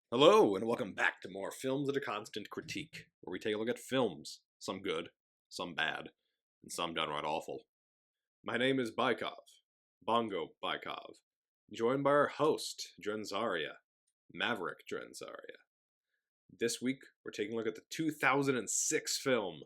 Hello, and welcome back to more Films at a Constant Critique, where we take a look at films, some good, some bad, and some downright awful. My name is Bongo Baikov, joined by our host, Dren Zaria, Maverick Dren Zaria. This week, we're taking a look at the 2006 film,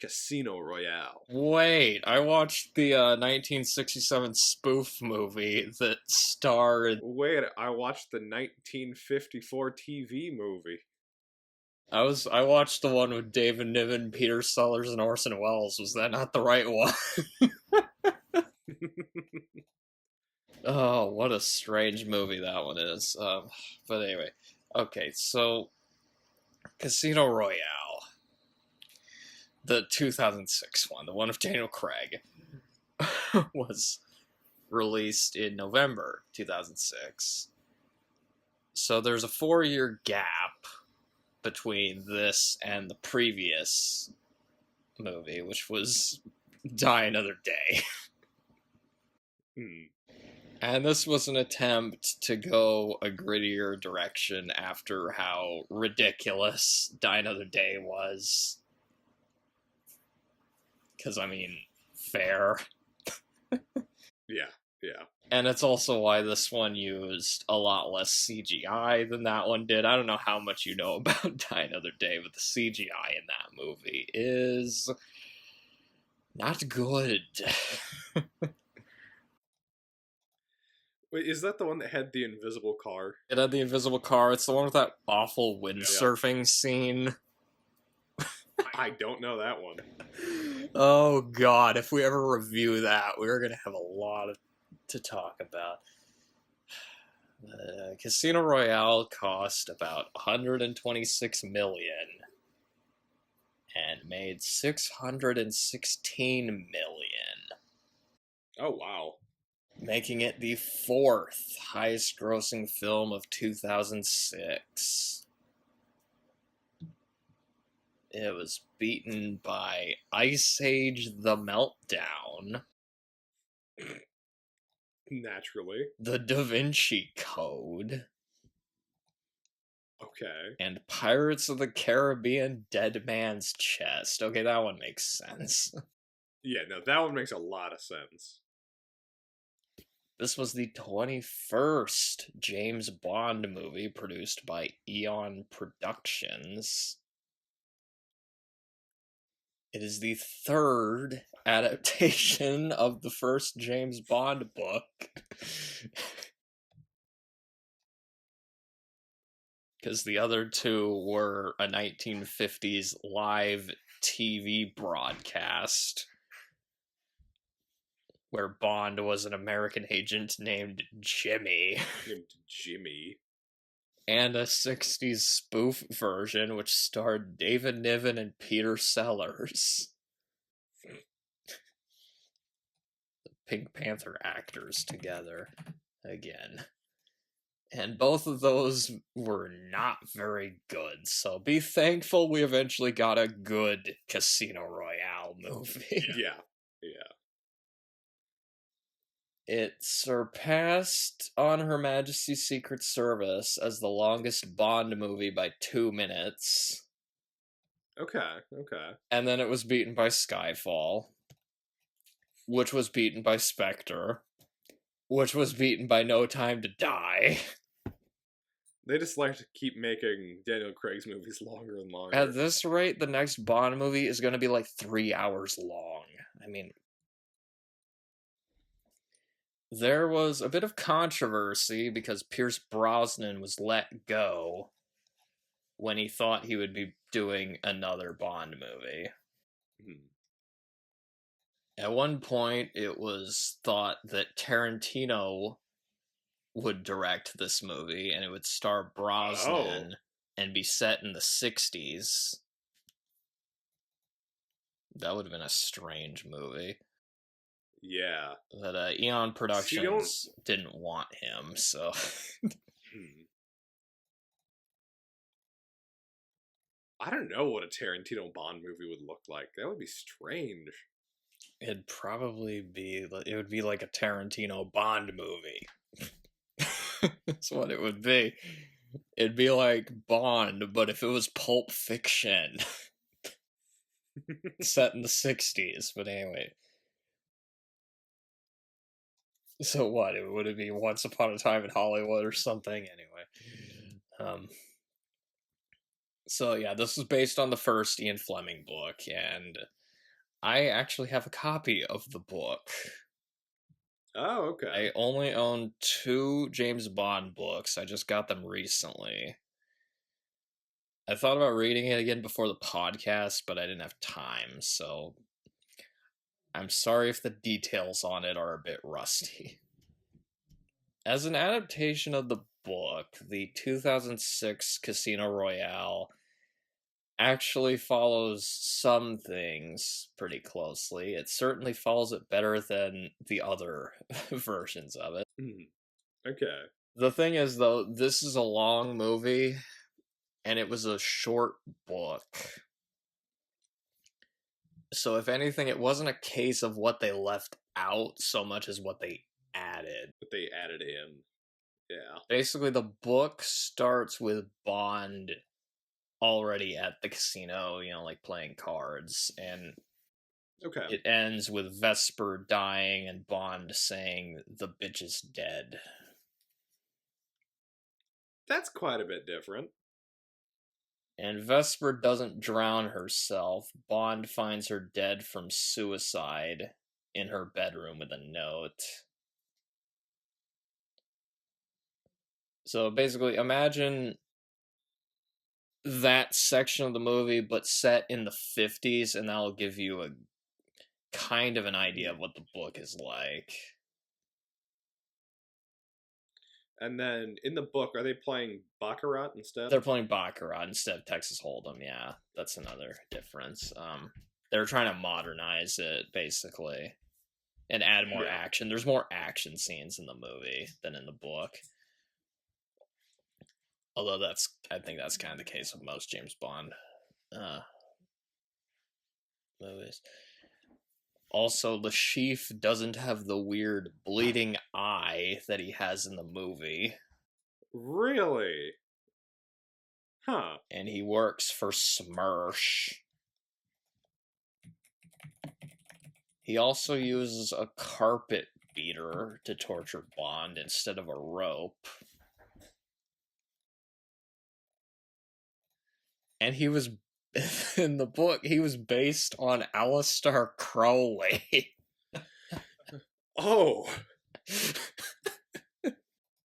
Casino Royale. Wait, I watched the 1967 spoof movie that starred... Wait, I watched the 1954 TV movie. I watched the one with David Niven, Peter Sellers, and Orson Welles. Was that not the right one? Oh, what a strange movie that one is. But anyway, okay, so Casino Royale, the 2006 one, the one of Daniel Craig, was released in November 2006. So there's a 4-year gap between this and the previous movie, which was Die Another Day. And this was an attempt to go a grittier direction after how ridiculous Die Another Day was. Because, I mean, fair. Yeah. And it's also why this one used a lot less CGI than that one did. I don't know how much you know about Die Another Day, but the CGI in that movie is not good. Wait, is that the one that had the invisible car? It had the invisible car. It's the one with that awful windsurfing scene. I don't know that one. Oh god, if we ever review that, we're gonna have a lot to talk about. Casino Royale cost about $126 million and made $616 million. Oh, wow. Making it the 4th highest grossing film of 2006. It was beaten by Ice Age: The Meltdown, Naturally. The Da Vinci Code, Okay. and Pirates of the Caribbean: Dead Man's Chest. Okay, that one makes sense. Yeah, no, that one makes a lot of sense. This was the 21st James Bond movie produced by Eon Productions. It is the 3rd adaptation of the first James Bond book. Because the other two were a 1950s live TV broadcast where Bond was an American agent named Jimmy. And a 60s spoof version which starred David Niven and Peter Sellers. The Pink Panther actors together again. And both of those were not very good, so be thankful we eventually got a good Casino Royale movie. Yeah. It surpassed On Her Majesty's Secret Service as the longest Bond movie by 2 minutes. Okay. And then it was beaten by Skyfall, which was beaten by Spectre, which was beaten by No Time to Die. They just like to keep making Daniel Craig's movies longer and longer. At this rate, the next Bond movie is going to be like 3 hours long. I mean, there was a bit of controversy because Pierce Brosnan was let go when he thought he would be doing another Bond movie. At one point, it was thought that Tarantino would direct this movie, and it would star Brosnan and be set in the 60s. That would have been a strange movie. Yeah. But Eon Productions didn't want him, so... I don't know what a Tarantino Bond movie would look like. That would be strange. It'd probably be... It would be like a Tarantino Bond movie. That's what it would be. It'd be like Bond, but if it was Pulp Fiction. Set in the 60s, but anyway. So what? Would it be Once Upon a Time in Hollywood or something? Anyway. So yeah, this was based on the first Ian Fleming book, and I actually have a copy of the book. Oh, okay. I only own 2 James Bond books. I just got them recently. I thought about reading it again before the podcast, but I didn't have time, so I'm sorry if the details on it are a bit rusty. As an adaptation of the book, the 2006 Casino Royale actually follows some things pretty closely. It certainly follows it better than the other versions of it. Okay. The thing is, though, this is a long movie, and it was a short book. So, if anything, it wasn't a case of what they left out so much as what they added. What they added in. Yeah. Basically, the book starts with Bond already at the casino, like playing cards, and Okay. it ends with Vesper dying and Bond saying, "The bitch is dead." That's quite a bit different. And Vesper doesn't drown herself. Bond finds her dead from suicide in her bedroom with a note. So basically, imagine that section of the movie, but set in the 50s, and that'll give you a kind of an idea of what the book is like. And then in the book, are they playing Baccarat instead? They're playing Baccarat instead of Texas Hold'em, yeah. That's another difference. They're trying to modernize it, basically, and add more action. There's more action scenes in the movie than in the book. Although I think that's kind of the case with most James Bond movies. Also, the Chief doesn't have the weird bleeding eye that he has in the movie. Really? Huh. And he works for Smersh. He also uses a carpet beater to torture Bond instead of a rope. And he was, in the book, he was based on Aleister Crowley. Oh.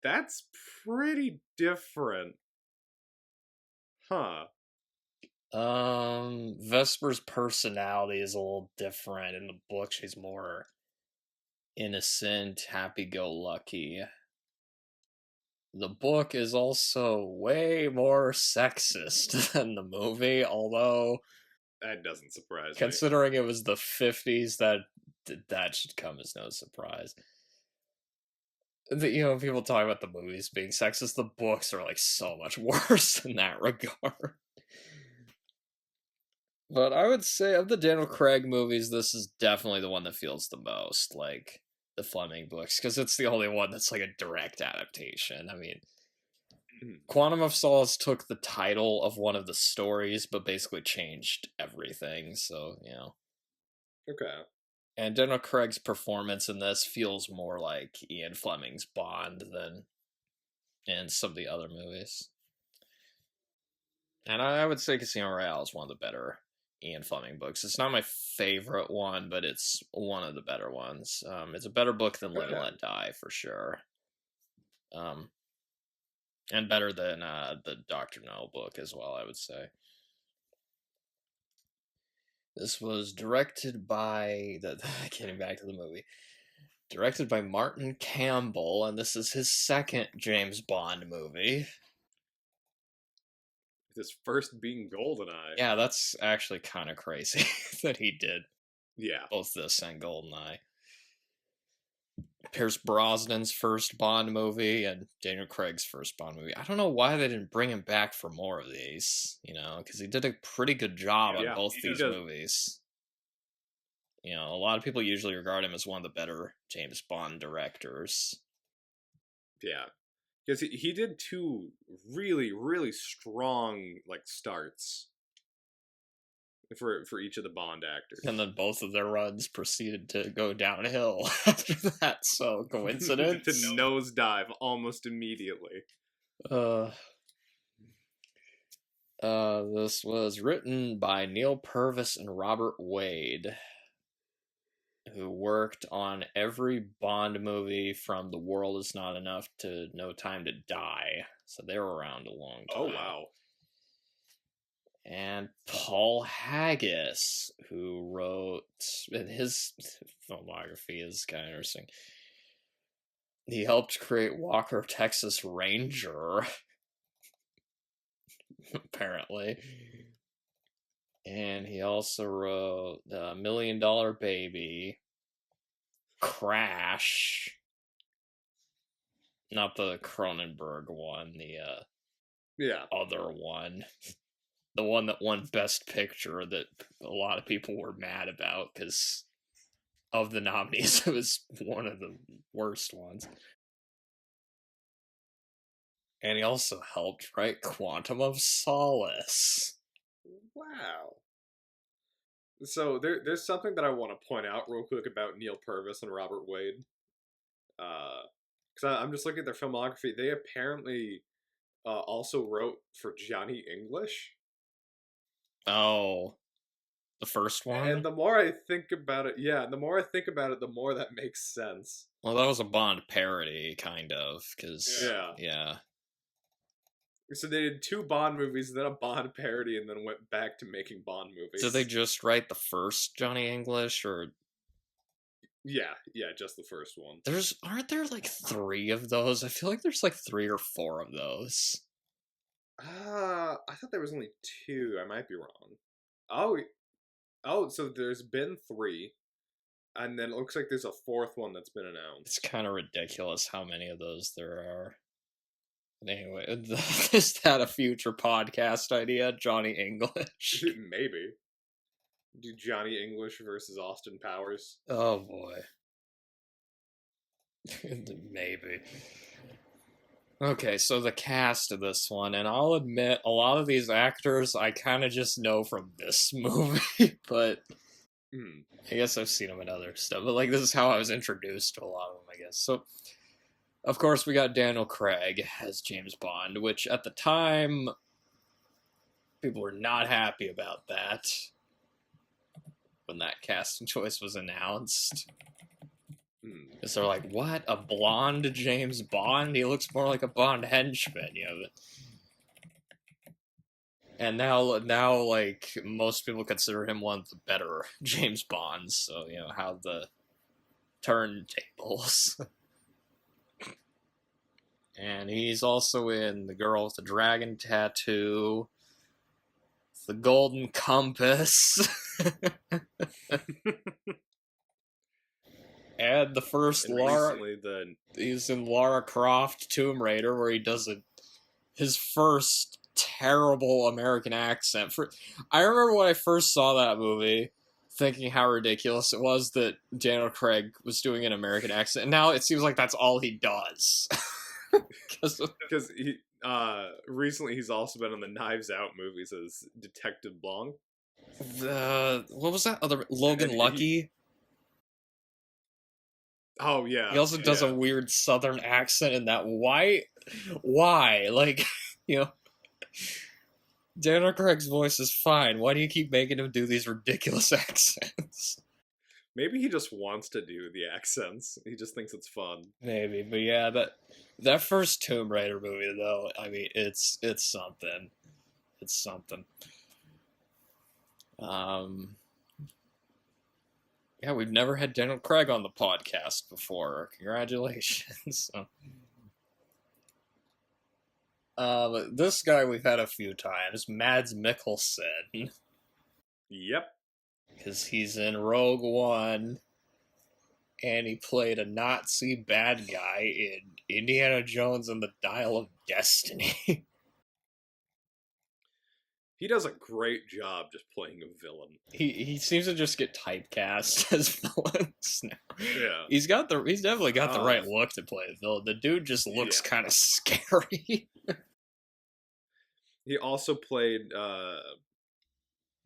That's pretty different. Huh. Vesper's personality is a little different. In the book, she's more innocent, happy-go-lucky. The book is also way more sexist than the movie, although that doesn't surprise me. Considering it was the 50s, that should come as no surprise. People talk about the movies being sexist. The books are like so much worse in that regard. But I would say of the Daniel Craig movies, this is definitely the one that feels the most like the Fleming books, because it's the only one that's like a direct adaptation. I mean, Quantum of Solace took the title of one of the stories, but basically changed everything, so, Okay. And Daniel Craig's performance in this feels more like Ian Fleming's Bond than in some of the other movies. And I would say Casino Royale is one of the better Ian Fleming books. It's not my favorite one, but it's one of the better ones. It's a better book than Live and Let Die, for sure. And better than the Dr. No book as well, I would say. This was directed by... Getting back to the movie. Directed by Martin Campbell, and this is his second James Bond movie. His first being GoldenEye. Yeah, that's actually kind of crazy that he did. Yeah. Both this and GoldenEye. Pierce Brosnan's first Bond movie and Daniel Craig's first Bond movie. I don't know why they didn't bring him back for more of these, because he did a pretty good job on both these movies. A lot of people usually regard him as one of the better James Bond directors. Yeah. Because he did two really, really strong, like, starts for each of the Bond actors. And then both of their runs proceeded to go downhill after that, so coincidence? To nosedive almost immediately. This was written by Neil Purvis and Robert Wade, who worked on every Bond movie from The World Is Not Enough to No Time to Die. So they were around a long time. Oh, wow. And Paul Haggis, who wrote, and his filmography is kind of interesting. He helped create Walker, Texas Ranger, apparently. And he also wrote $1 Million Baby, Crash, not the Cronenberg one, the other one. The one that won Best Picture that a lot of people were mad about because of the nominees. It was one of the worst ones. And he also helped write Quantum of Solace. Wow. So there's something that I want to point out real quick about Neil Purvis and Robert Wade. Because I'm just looking at their filmography. They apparently also wrote for Johnny English. Oh, the first one? And the more I think about it, the more that makes sense. Well, that was a Bond parody, kind of, because... Yeah. So they did 2 Bond movies, then a Bond parody, and then went back to making Bond movies. Did they just write the first Johnny English, or... Yeah, just the first one. Aren't there, like, 3 of those? I feel like there's, like, 3 or 4 of those. I thought there was only 2. I might be wrong. Oh, so there's been 3, and then it looks like there's a 4th one that's been announced. It's kind of ridiculous how many of those there are. Anyway, is that a future podcast idea? Johnny English? Maybe. Do Johnny English versus Austin Powers? Oh boy. Maybe. Okay, so the cast of this one, and I'll admit, a lot of these actors I kind of just know from this movie, but I guess I've seen them in other stuff. But, like, this is how I was introduced to a lot of them, I guess. So, of course, we got Daniel Craig as James Bond, which at the time, people were not happy about that when that casting choice was announced. Because they're like, what? A blonde James Bond? He looks more like a Bond henchman, you know. And now, like, most people consider him one of the better James Bonds, so, you know, how the turntables. And he's also in The Girl with the Dragon Tattoo, The Golden Compass, and the first he's in Lara Croft Tomb Raider, where he does his first terrible American accent. I remember when I first saw that movie, thinking how ridiculous it was that Daniel Craig was doing an American accent, and now it seems like that's all he does. Because he recently he's also been in the Knives Out movies as Detective Blanc. What was that other Logan Lucky? Oh yeah. He also does a weird Southern accent in that. Why? Like, you know, Daniel Craig's voice is fine. Why do you keep making him do these ridiculous accents? Maybe he just wants to do the accents. He just thinks it's fun. Maybe, but yeah, that first Tomb Raider movie, though, I mean, it's something. It's something. Yeah, we've never had Daniel Craig on the podcast before. Congratulations. This guy we've had a few times, Mads Mikkelsen. Yep. Because he's in Rogue One, and he played a Nazi bad guy in Indiana Jones and the Dial of Destiny. He does a great job just playing a villain. He seems to just get typecast as villains now. Yeah. He's definitely got the right look to play a villain. The dude just looks kind of scary. He also played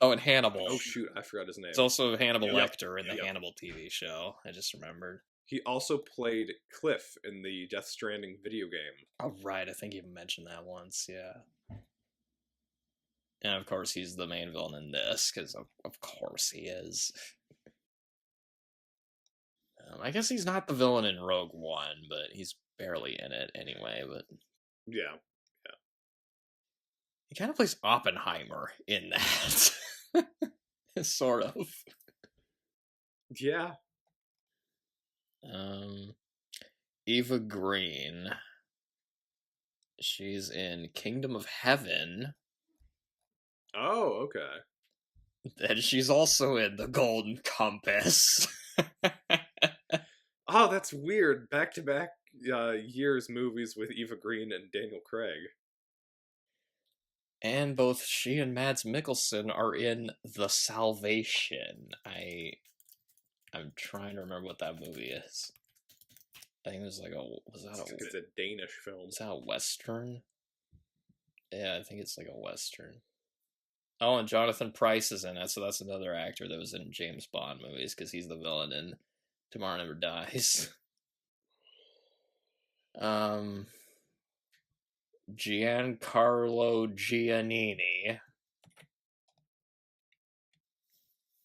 and Hannibal. Oh shoot, I forgot his name. It's also Hannibal Lecter in the Hannibal TV show. I just remembered. He also played Cliff in the Death Stranding video game. Oh, right. I think you mentioned that once, yeah. And of course, he's the main villain in this, because of course he is. I guess he's not the villain in Rogue One, but he's barely in it anyway. But yeah. He kind of plays Oppenheimer in that. Sort of. Yeah. Eva Green. She's in Kingdom of Heaven. Oh, okay. And she's also in The Golden Compass. Oh, that's weird. Back-to-back years movies with Eva Green and Daniel Craig. And both she and Mads Mikkelsen are in The Salvation. I'm trying to remember what that movie is. I think it was It's a Danish film. Is that a Western? Yeah, I think it's like a Western. Oh, and Jonathan Pryce is in it, so that's another actor that was in James Bond movies, because he's the villain in Tomorrow Never Dies. Giancarlo Giannini.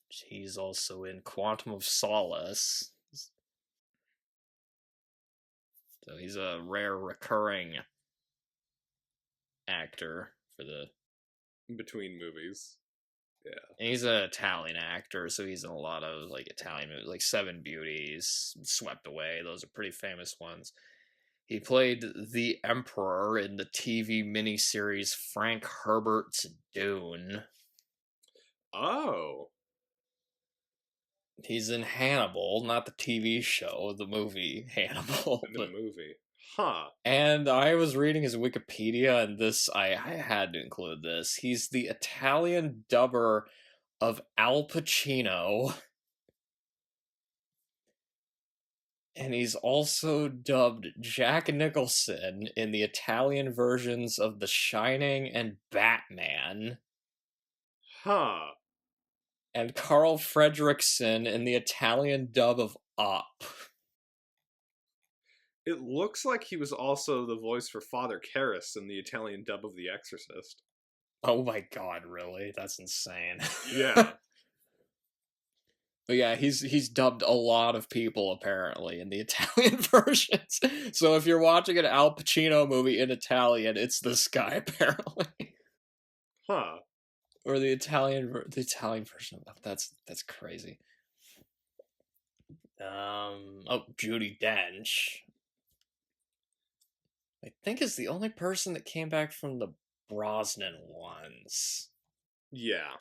He's also in Quantum of Solace. So he's a rare recurring actor for the... In between movies. Yeah. And he's an Italian actor, so he's in a lot of like Italian movies, like Seven Beauties, Swept Away. Those are pretty famous ones. He played the Emperor in the TV miniseries Frank Herbert's Dune. Oh. He's in Hannibal, not the TV show, the movie Hannibal. The movie. Huh. And I was reading his Wikipedia, and I had to include this. He's the Italian dubber of Al Pacino. And he's also dubbed Jack Nicholson in the Italian versions of The Shining and Batman. Huh. And Carl Fredricksen in the Italian dub of Up. It looks like he was also the voice for Father Karras in the Italian dub of The Exorcist. Oh my god, really? That's insane. Yeah. But yeah, he's dubbed a lot of people, apparently, in the Italian versions. So if you're watching an Al Pacino movie in Italian, it's this guy, apparently. Huh. Or the Italian version of that's crazy. Judi Dench. I think is the only person that came back from the Brosnan ones. Yeah.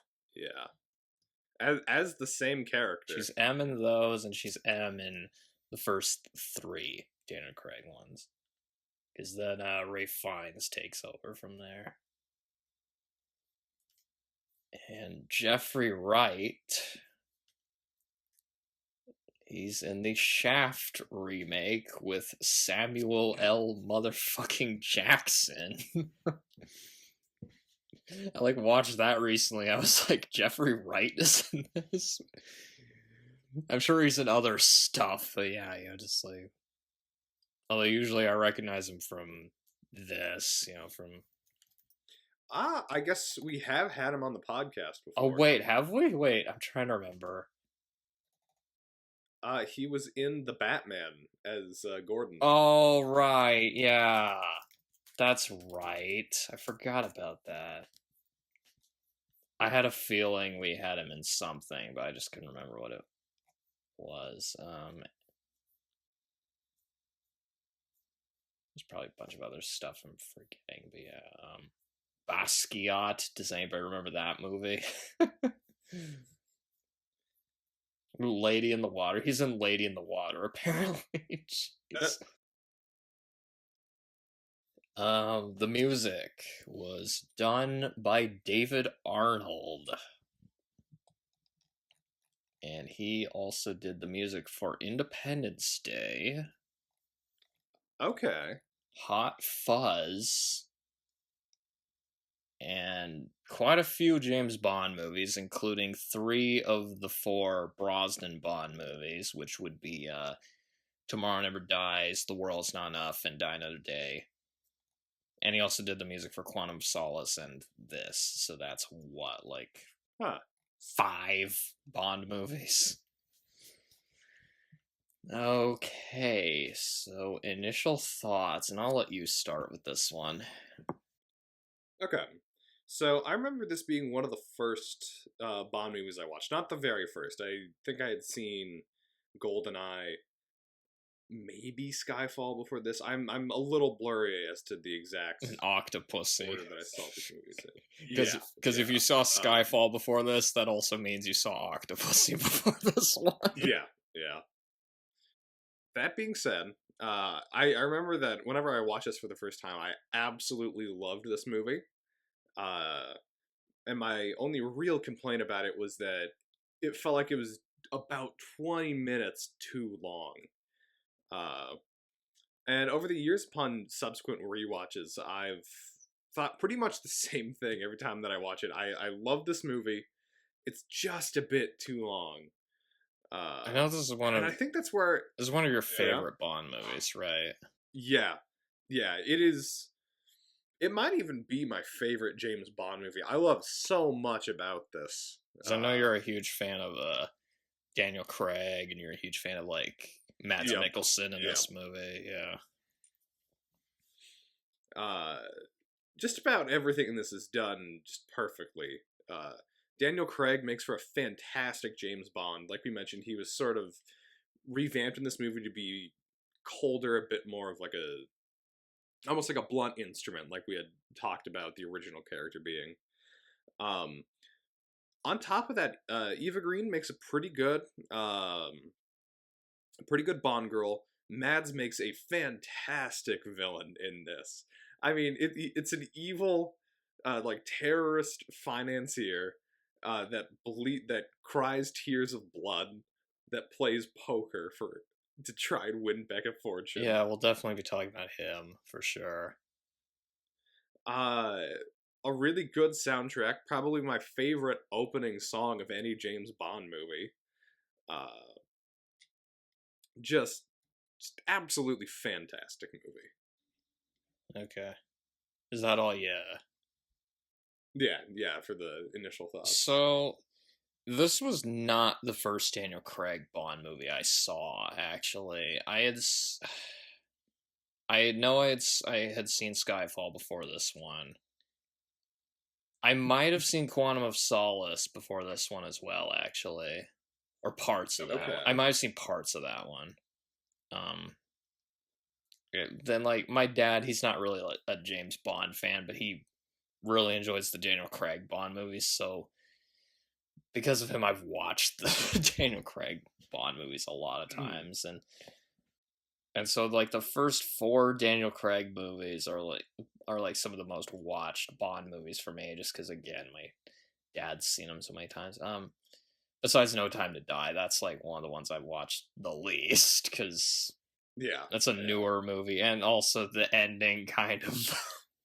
As the same character. She's M in those, and she's M in the first 3 Daniel Craig ones. Because then Ralph Fiennes takes over from there. And Jeffrey Wright, he's in the Shaft remake with Samuel L. motherfucking Jackson. I watched that recently. I was like, Jeffrey Wright is in this? I'm sure he's in other stuff, but yeah, just like... Although usually I recognize him from this, from... I guess we have had him on the podcast before. Oh, wait, have we? Wait, I'm trying to remember. He was in The Batman as Gordon. Oh, right, yeah. That's right. I forgot about that. I had a feeling we had him in something, but I just couldn't remember what it was. There's probably a bunch of other stuff I'm forgetting, but yeah. Basquiat. Does anybody remember that movie? Lady in the Water. He's in Lady in the Water, apparently. The music was done by David Arnold. And he also did the music for Independence Day, Okay. Hot Fuzz, and quite a few James Bond movies, including 3 of the 4 Brosnan Bond movies, which would be Tomorrow Never Dies, The World's Not Enough, and Die Another Day. And he also did the music for Quantum of Solace and this, so that's what, like, 5 Bond movies. Okay, so initial thoughts, and I'll let you start with this one. Okay. So I remember this being one of the first Bond movies I watched. Not the very first. I think I had seen GoldenEye, maybe Skyfall before this. I'm a little blurry as to the exact An Octopussy. order that I saw these movies in. Because if you saw Skyfall before this, that also means you saw Octopussy before this one. Yeah. That being said, I remember that whenever I watched this for the first time, I absolutely loved this movie. And my only real complaint about it was that it felt like it was about 20 minutes too long. And over the years, upon subsequent rewatches, I've thought pretty much the same thing every time that I watch it. I love this movie. It's just a bit too long. I know this is one of. And I think that's where this is one of your favorite Bond movies, right? Yeah, it is. It might even be my favorite James Bond movie. I love so much about this. 'Cause I know you're a huge fan of Daniel Craig, and you're a huge fan of like Mads Mikkelsen in this movie. Yeah. Just about everything in this is done just perfectly. Daniel Craig makes for a fantastic James Bond. Like we mentioned, he was sort of revamped in this movie to be colder, a bit more of like almost like a blunt instrument, like we had talked about the original character being. On top of that, Eva Green makes a pretty good Bond girl. Mads makes a fantastic villain in this. I mean, it's an evil, like terrorist financier that cries tears of blood, that plays poker to try and win back a fortune. Yeah, we'll definitely be talking about him for sure. A really good soundtrack, probably my favorite opening song of any James Bond movie. Just absolutely fantastic movie. Okay. Is that all? Yeah. Yeah, for the initial thoughts. So, this was not the first Daniel Craig Bond movie I saw, actually. I had seen Skyfall before this one. I might have seen Quantum of Solace before this one as well, actually. Or parts of that one. I might have seen parts of that one. Then, like, my dad, he's not really like a James Bond fan, but he really enjoys the Daniel Craig Bond movies, so because of him, I've watched the Daniel Craig Bond movies a lot of times, and so like the first 4 Daniel Craig movies are like some of the most watched Bond movies for me, just because again my dad's seen them so many times. Besides No Time to Die, that's like one of the ones I've watched the least, because that's a newer movie, and also the ending kind of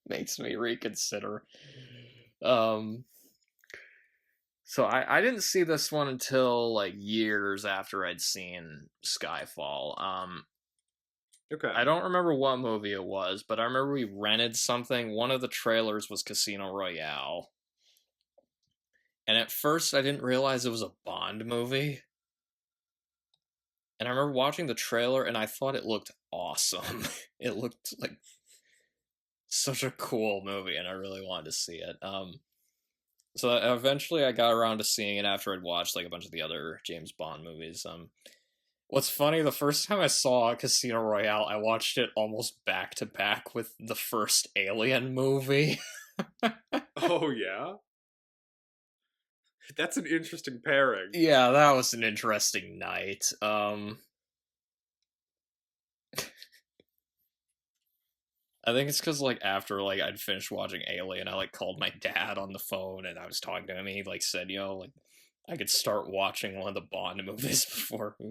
makes me reconsider. So I didn't see this one until like years after I'd seen Skyfall. Okay. I don't remember what movie it was, but I remember we rented something. One of the trailers was Casino Royale. And at first I didn't realize it was a Bond movie. And I remember watching the trailer and I thought it looked awesome. It looked like such a cool movie and I really wanted to see it. So eventually I got around to seeing it after I'd watched like a bunch of the other James Bond movies. What's funny, the first time I saw Casino Royale, I watched it almost back to back with the first Alien movie. Oh yeah? That's an interesting pairing. Yeah, that was an interesting night. I think it's because, like, after, like, I'd finished watching Alien, I, like, called my dad on the phone, and I was talking to him, and he, like, said, like, I could start watching one of the Bond movies before I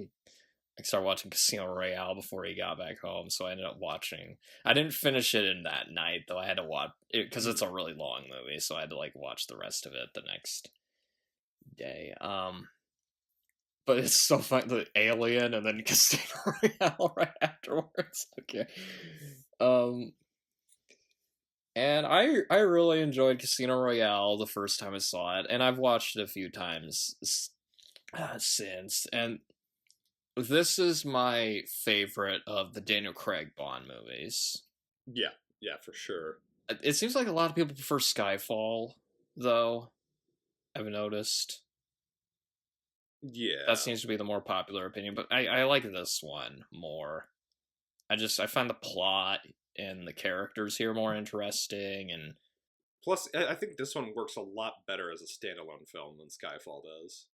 could start watching Casino Royale before he got back home, so I ended up watching... I didn't finish it in that night, though. I had to watch it, because it's a really long movie, so I had to, like, watch the rest of it the next day. But it's so fun, the Alien, and then Casino Royale right afterwards. Okay. And I really enjoyed Casino Royale the first time I saw it, and I've watched it a few times since. And this is my favorite of the Daniel Craig Bond movies. Yeah, for sure. It seems like a lot of people prefer Skyfall, though. I've noticed. Yeah. That seems to be the more popular opinion, but I like this one more. I find the plot and the characters here more interesting, and plus I think this one works a lot better as a standalone film than Skyfall does.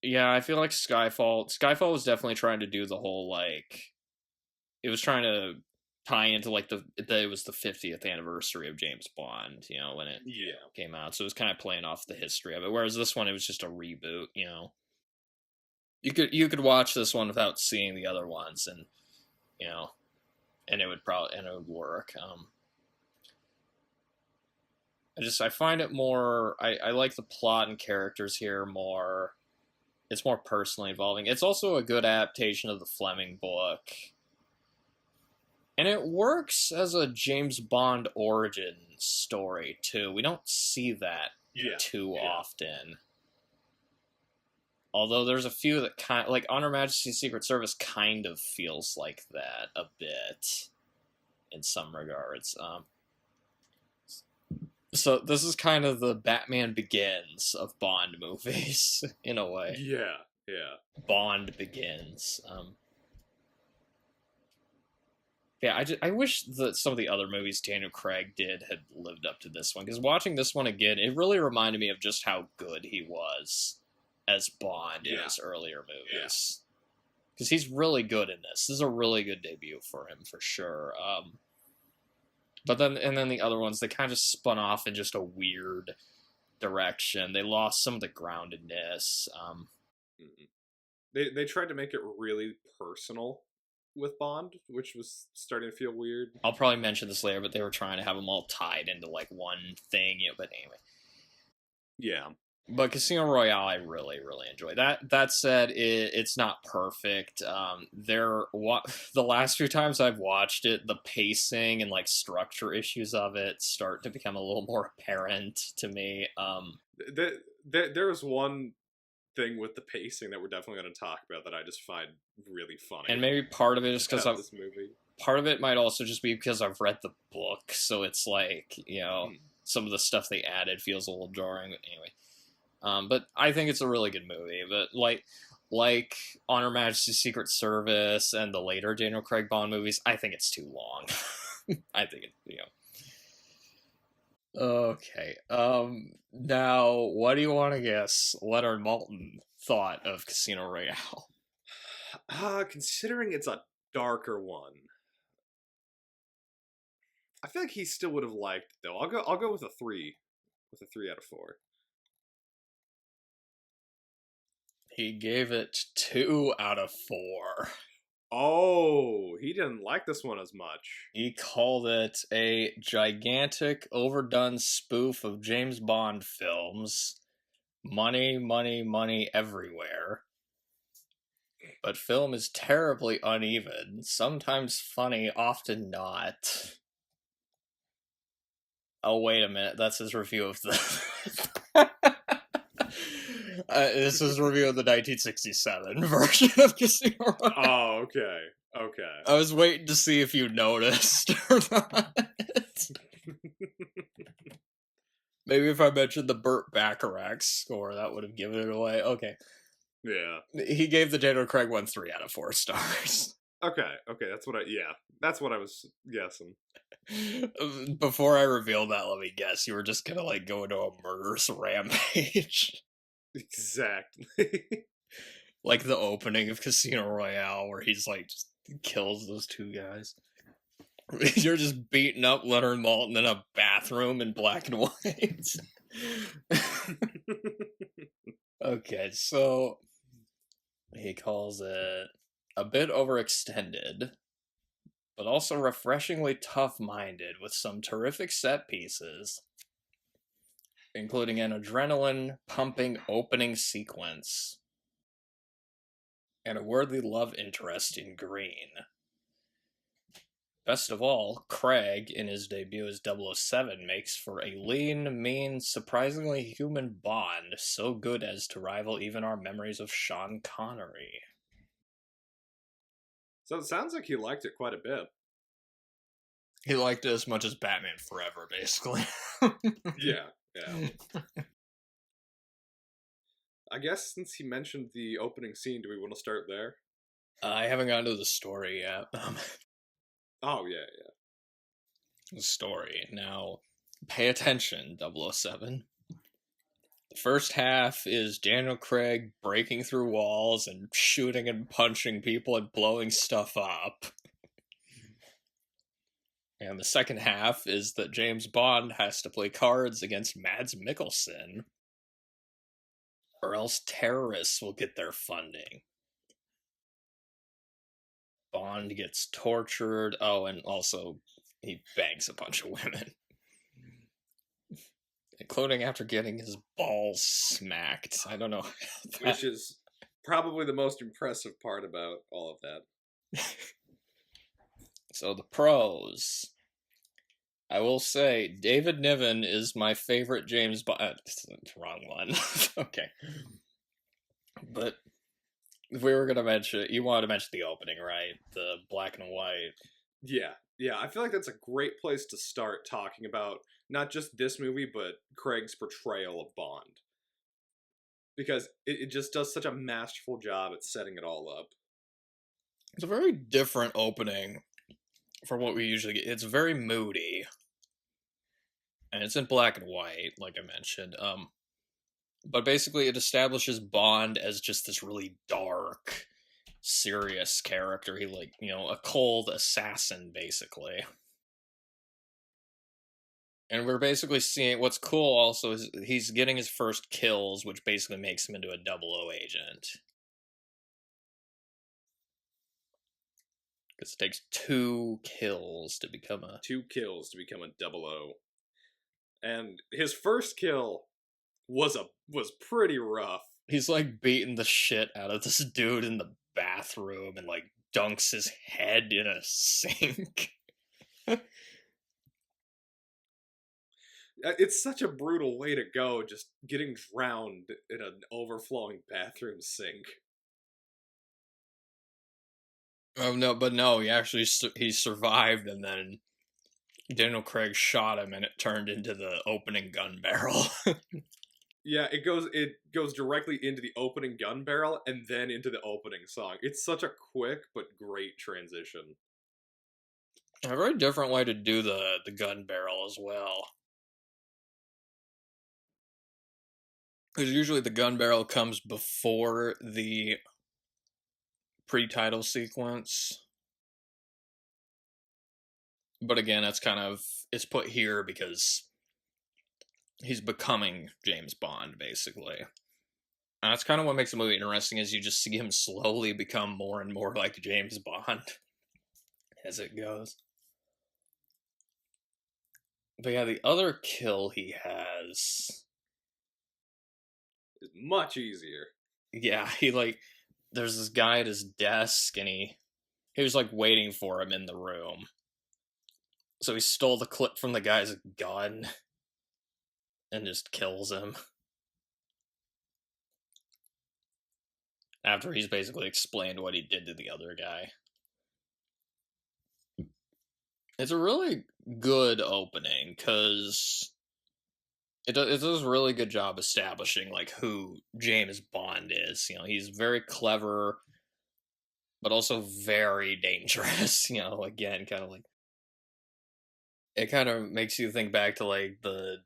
Yeah, I feel like Skyfall was definitely trying to do the whole, like, it was trying to tie into, like, it was the 50th anniversary of James Bond, when it came out, so it was kind of playing off the history of it, whereas this one, it was just a reboot. You could watch this one without seeing the other ones, and and it would work. I find it more, I like the plot and characters here more. It's more personally involving. It's also a good adaptation of the Fleming book. And it works as a James Bond origin story, too. We don't see that too often. Although there's a few that kind of, like, On Her Majesty's Secret Service kind of feels like that a bit in some regards. So this is kind of the Batman Begins of Bond movies, in a way. Yeah. Bond Begins. Yeah, I wish that some of the other movies Daniel Craig did had lived up to this one, because watching this one again, it really reminded me of just how good he was as Bond in his earlier movies. Because he's really good in this. This is a really good debut for him, for sure. But then the other ones, they kind of just spun off in just a weird direction. They lost some of the groundedness. They tried to make it really personal with Bond, which was starting to feel weird. I'll probably mention this later, but they were trying to have them all tied into, like, one thing. But anyway. Yeah. But Casino Royale, I really, really enjoy. That said, it's not perfect. The last few times I've watched it, the pacing and, like, structure issues of it start to become a little more apparent to me. There was one thing with the pacing that we're definitely going to talk about that I just find really funny. And maybe part of it is because this movie. Part of it might also just be because I've read the book, so it's like, some of the stuff they added feels a little jarring. But anyway. But I think it's a really good movie. But like On Her Majesty's Secret Service and the later Daniel Craig Bond movies, I think it's too long. I think Okay. Now, what do you want to guess Leonard Maltin thought of Casino Royale? Considering it's a darker one, I feel like he still would have liked it, though. I'll go with a 3. With a 3 out of 4. He gave it 2 out of 4. Oh, he didn't like this one as much. He called it a gigantic, overdone spoof of James Bond films. Money, money, money everywhere. But film is terribly uneven, sometimes funny, often not. Oh, wait a minute, that's his review of the... this is a review of the 1967 version of Casino Royale. Oh, okay. I was waiting to see if you noticed or not. Maybe if I mentioned the Burt Bacharach score, that would have given it away. Okay. Yeah. He gave the Daniel Craig one 3 out of 4 stars. Okay, that's what I was guessing. Before I reveal that, let me guess, you were just gonna, like, go into a murderous rampage. Exactly. Like the opening of Casino Royale, where he's, like, just kills those 2 guys. You're just beating up Leonard Maltin in a bathroom in black and white. Okay, so he calls it a bit overextended, but also refreshingly tough-minded with some terrific set pieces, including an adrenaline-pumping opening sequence and a worthy love interest in green. Best of all, Craig, in his debut as 007, makes for a lean, mean, surprisingly human Bond, so good as to rival even our memories of Sean Connery. So it sounds like he liked it quite a bit. He liked it as much as Batman Forever, basically. Yeah. I guess since he mentioned the opening scene, do we want to start there? I haven't gotten to the story yet. Oh, yeah. The story. Now, pay attention, 007. The first half is Daniel Craig breaking through walls and shooting and punching people and blowing stuff up. And the second half is that James Bond has to play cards against Mads Mikkelsen, or else terrorists will get their funding. Bond gets tortured. Oh, and also he bangs a bunch of women. Including after getting his balls smacked. I don't know. Which is probably the most impressive part about all of that. So the pros. I will say, David Niven is my favorite James Bond. Wrong one. Okay. But if we were going to mention, you wanted to mention the opening, right? The black and white. Yeah. I feel like that's a great place to start talking about not just this movie, but Craig's portrayal of Bond. Because it just does such a masterful job at setting it all up. It's a very different opening from what we usually get. It's very moody. And it's in black and white, like I mentioned. But basically it establishes Bond as just this really dark, serious character. He a cold assassin, basically. And we're basically seeing, what's cool also is he's getting his first kills, which basically makes him into a 00 agent. Because it takes 2 kills to become a 00. And his first kill was pretty rough. He's beating the shit out of this dude in the bathroom and dunks his head in a sink. It's such a brutal way to go, just getting drowned in an overflowing bathroom sink. Oh no, he survived, and then Daniel Craig shot him and it turned into the opening gun barrel. Yeah, it goes directly into the opening gun barrel and then into the opening song. It's such a quick but great transition. A very different way to do the gun barrel as well. Because usually the gun barrel comes before the pre-title sequence. But again, it's put here because he's becoming James Bond, basically. And that's kind of what makes the movie interesting, is you just see him slowly become more and more like James Bond as it goes. But yeah, the other kill he has is much easier. Yeah, there's this guy at his desk, and he was waiting for him in the room. So he stole the clip from the guy's gun and just kills him. After he's basically explained what he did to the other guy. It's a really good opening, because it does a really good job establishing who James Bond is. He's very clever, but also very dangerous. Again, it kind of makes you think back to the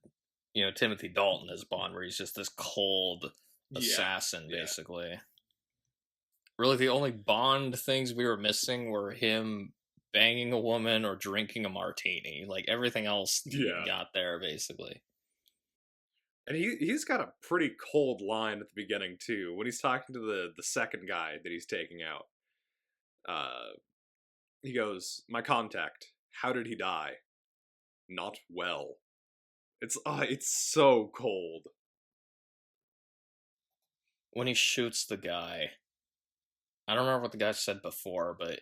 Timothy Dalton as Bond, where he's just this cold assassin, basically. Really, the only Bond things we were missing were him banging a woman or drinking a martini. Like, everything else Yeah. got there, basically. And he's got a pretty cold line at the beginning, too, when he's talking to the second guy that he's taking out. He goes, "My contact, how did he die? Not well." It's so cold. When he shoots the guy, I don't remember what the guy said before, but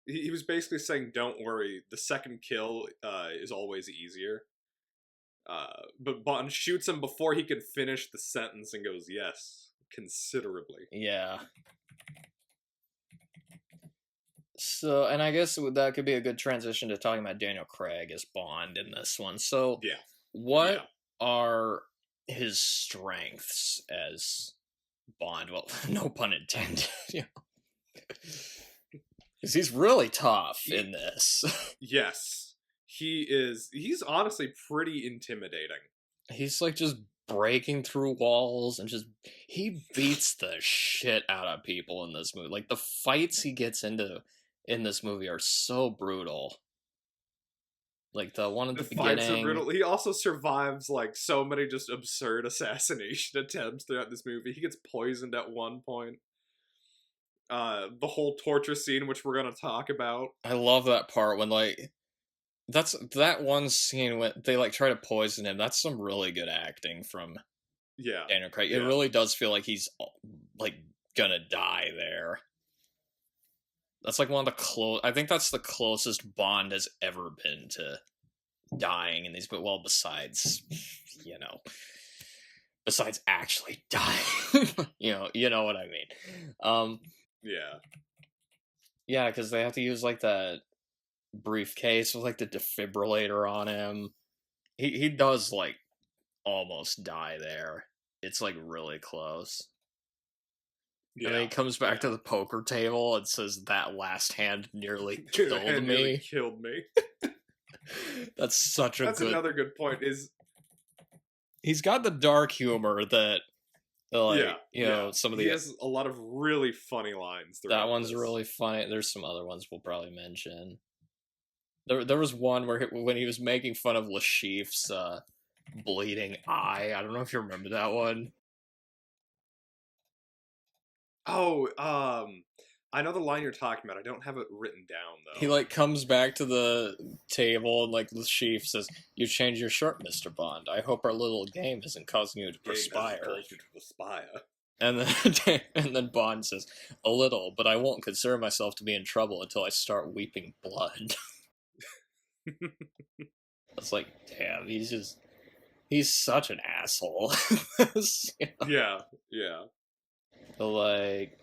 He was basically saying, "Don't worry, the second kill is always easier." But Bond shoots him before he could finish the sentence and goes, "Yes, considerably." yeah. So, and I guess that could be a good transition to talking about Daniel Craig as Bond in this one. So, Yeah. what are his strengths as Bond? Well, no pun intended. Because he's really tough in this. Yes. He's honestly pretty intimidating. He's like just breaking through walls and he beats the shit out of people in this movie. Like, the fights he gets into in this movie are so brutal. Like, the one at the beginning. Fights are brutal. He also survives like so many just absurd assassination attempts throughout this movie. He gets poisoned at one point. The whole torture scene, which we're gonna talk about. I love that part when, like, that one scene when they like try to poison him. That's some really good acting from Daniel Craig. It really does feel like he's like gonna die there. That's like one of the I think that's the closest Bond has ever been to dying in these. But well, besides actually dying, you know what I mean. Yeah, because they have to use like that briefcase with like the defibrillator on him. He does like almost die there. It's like really close. Yeah. And then he comes back to the poker table and says, "That last hand nearly killed me." Nearly killed me. That's another good point. Is he's got the dark humor that, like, some of he has a lot of really funny lines. That one's really funny. There's some other ones we'll probably mention. There was one where when he was making fun of Le Chiffre's bleeding eye. I don't know if you remember that one. Oh, I know the line you're talking about. I don't have it written down, though. He, like, comes back to the table and, like, Le Chiffre says, "You changed your shirt, Mr. Bond. I hope our little game isn't causing you to perspire." And then Bond says, "A little, but I won't consider myself to be in trouble until I start weeping blood." It's like, damn, he's such an asshole. Yeah. Like,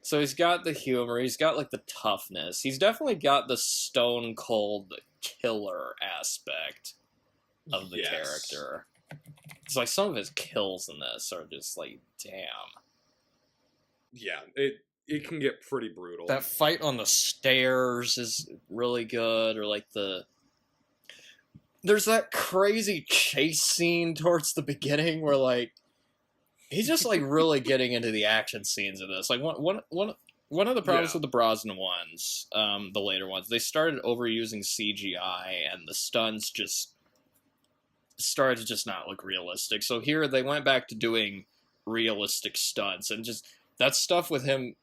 so he's got the humor, he's got like the toughness, he's definitely got the stone cold killer aspect of the character. It's like some of his kills in this are just like, damn. Yeah, it can get pretty brutal. That fight on the stairs is really good, or like there's that crazy chase scene towards the beginning where like he's just like really getting into the action scenes of this. Like one of the problems with the Brosnan ones, the later ones, they started overusing CGI and the stunts just started to just not look realistic. So here they went back to doing realistic stunts, and just that stuff with him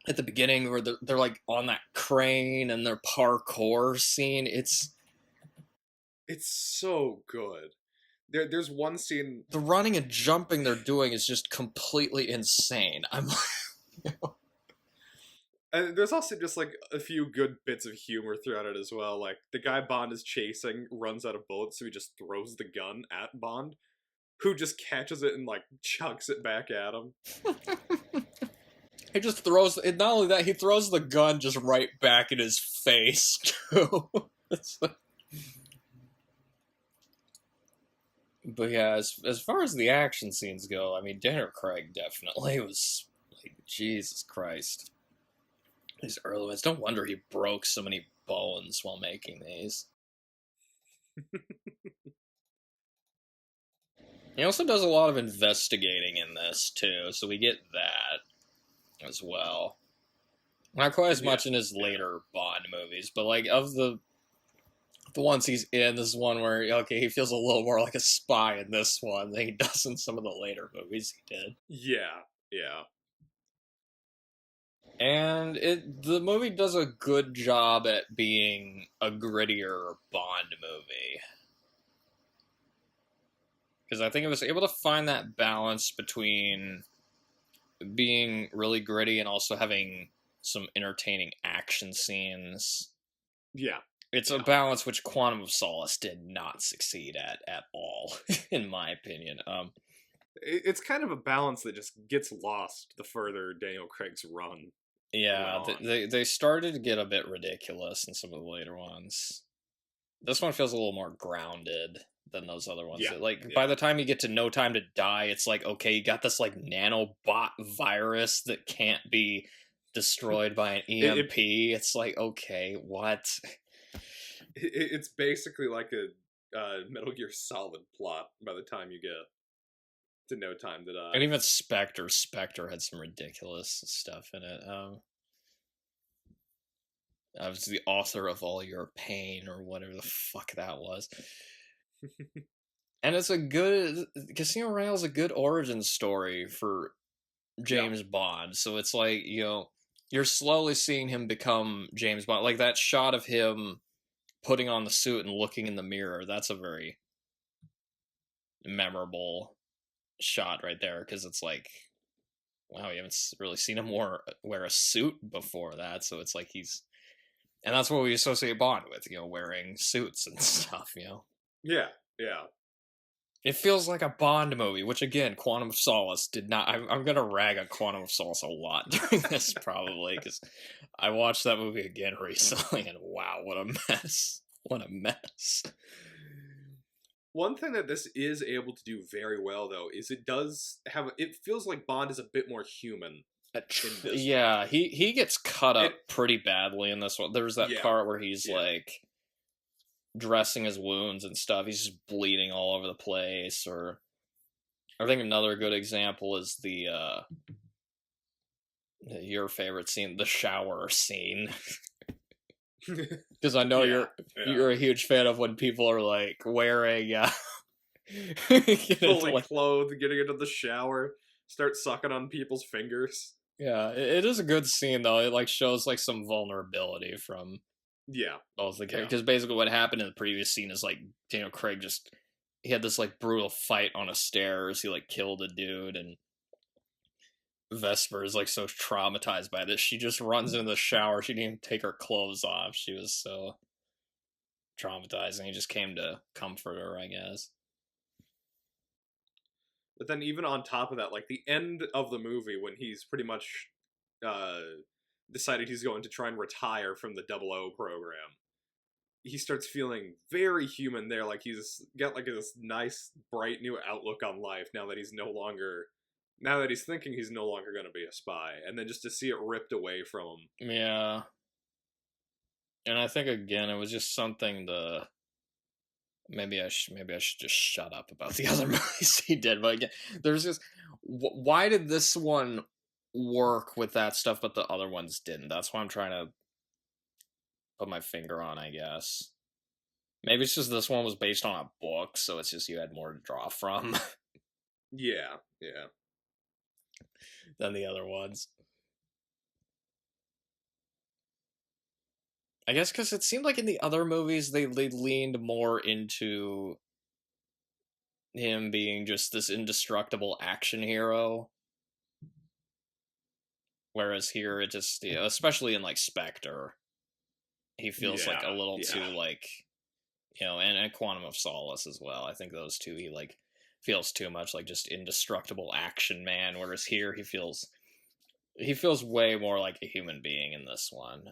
at the beginning where they're like on that crane and their parkour scene. It's so good. There's one scene. The running and jumping they're doing is just completely insane. I'm like, And there's also just like a few good bits of humor throughout it as well. Like the guy Bond is chasing runs out of bullets, so he just throws the gun at Bond, who just catches it and like chucks it back at him. He just throws it. Not only that, he throws the gun just right back in his face too. But yeah, as far as the action scenes go, I mean, Daniel Craig definitely was like, Jesus Christ. These early ones. No wonder he broke so many bones while making these. He also does a lot of investigating in this, too, so we get that as well. Not quite as much in his later Bond movies, but like of the ones he's in, this is one where okay, he feels a little more like a spy in this one than he does in some of the later movies he did. Yeah. And the movie does a good job at being a grittier Bond movie. Because I think it was able to find that balance between being really gritty and also having some entertaining action scenes. Yeah. It's a balance which Quantum of Solace did not succeed at all, in my opinion. It's kind of a balance that just gets lost the further Daniel Craig's run. Yeah, they started to get a bit ridiculous in some of the later ones. This one feels a little more grounded than those other ones. Yeah, By the time you get to No Time to Die, it's like, okay, you got this like nanobot virus that can't be destroyed by an EMP. It's like, okay, what? It's basically like a Metal Gear Solid plot by the time you get to No Time to Die. And even Spectre had some ridiculous stuff in it. I was the author of all your pain, or whatever the fuck that was. And it's a good Casino Royale is a good origin story for James Bond. So it's like, you're slowly seeing him become James Bond. Like that shot of him putting on the suit and looking in the mirror, that's a very memorable shot right there, because it's like, wow, you haven't really seen him wear a suit before that, so it's like and that's what we associate Bond with, wearing suits and stuff, Yeah. It feels like a Bond movie, which again, Quantum of Solace did not. I'm gonna rag on Quantum of Solace a lot during this, probably, because I watched that movie again recently, and wow, what a mess! What a mess! One thing that this is able to do very well, though, is it feels like Bond is a bit more human. Yeah, he gets cut up pretty badly in this one. There's that part where he's like dressing his wounds and stuff. He's just bleeding all over the place. Or I think another good example is your favorite scene, the shower scene. Because I know you're a huge fan of when people are like wearing fully clothed, getting into the shower, start sucking on people's fingers. Yeah, it is a good scene though. It like shows like some vulnerability from both the characters. Because basically what happened in the previous scene is like Daniel Craig he had this like brutal fight on a stairs. He like killed a dude, and Vesper is like so traumatized by this. She just runs into the shower. She didn't even take her clothes off. She was so traumatized, and he just came to comfort her, I guess. But then even on top of that, like the end of the movie when he's pretty much decided he's going to try and retire from the 00 program, he starts feeling very human there. Like he's got like this nice, bright new outlook on life now that he's thinking he's no longer going to be a spy. And then just to see it ripped away from him. Yeah. And I think, again, it was just something maybe I should just shut up about the other movies he did. But again, there's just, why did this one work with that stuff, but the other ones didn't? That's what I'm trying to put my finger on, I guess. Maybe it's just this one was based on a book, so it's just you had more to draw from. Yeah. Than the other ones. I guess because it seemed like in the other movies they leaned more into him being just this indestructible action hero. Whereas here it just, especially in like Spectre, he feels like a little too like, and Quantum of Solace as well. I think those two, he like feels too much like just indestructible action man. Whereas here he feels way more like a human being in this one.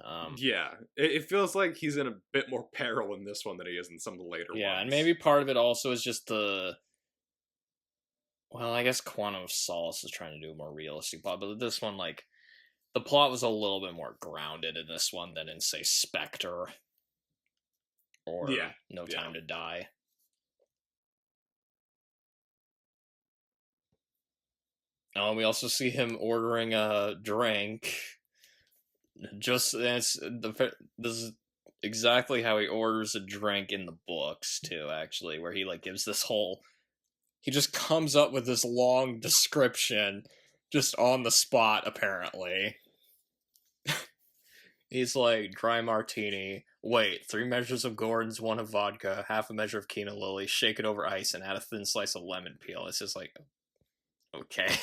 It feels like he's in a bit more peril in this one than he is in some of the later ones. Yeah, and maybe part of it also is just I guess Quantum of Solace is trying to do a more realistic plot, but this one, like, the plot was a little bit more grounded in this one than in, say, Spectre or No Time to Die. We also see him ordering a drink Just this is exactly how he orders a drink in the books too. Actually, where he like gives this whole, he just comes up with this long description just on the spot. Apparently, he's like dry martini. Wait, 3 measures of Gordon's, 1 of vodka, half a measure of Kina Lily, shake it over ice, and add a thin slice of lemon peel. It's just like, okay.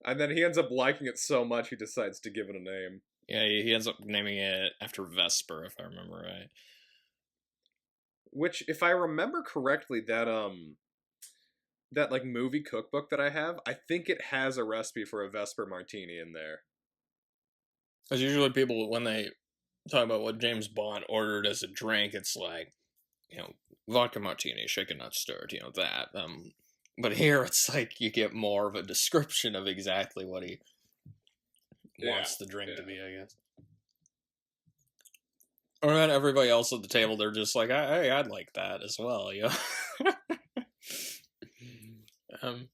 And then he ends up liking it so much he decides to give it a name. Yeah, he ends up naming it after Vesper, if I remember right. Which, if I remember correctly, that like movie cookbook that I have, I think it has a recipe for a Vesper martini in there. Because usually people, when they talk about what James Bond ordered as a drink, it's like, vodka martini, shaken not stirred, that. But here it's like you get more of a description of exactly what he wants the drink to be, I guess. Or then everybody else at the table, they're just like, hey, I'd like that as well, I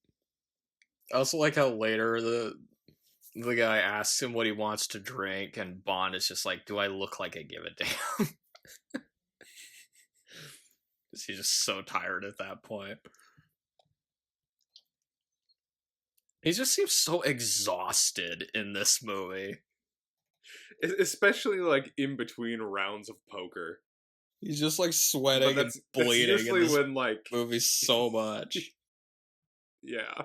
also like how later the guy asks him what he wants to drink, and Bond is just like, do I look like I give a damn? Because he's just so tired at that point. He just seems so exhausted in this movie. Especially, like, in between rounds of poker. He's just, like, sweating and bleeding that's usually in this when, like, movie so much. Yeah.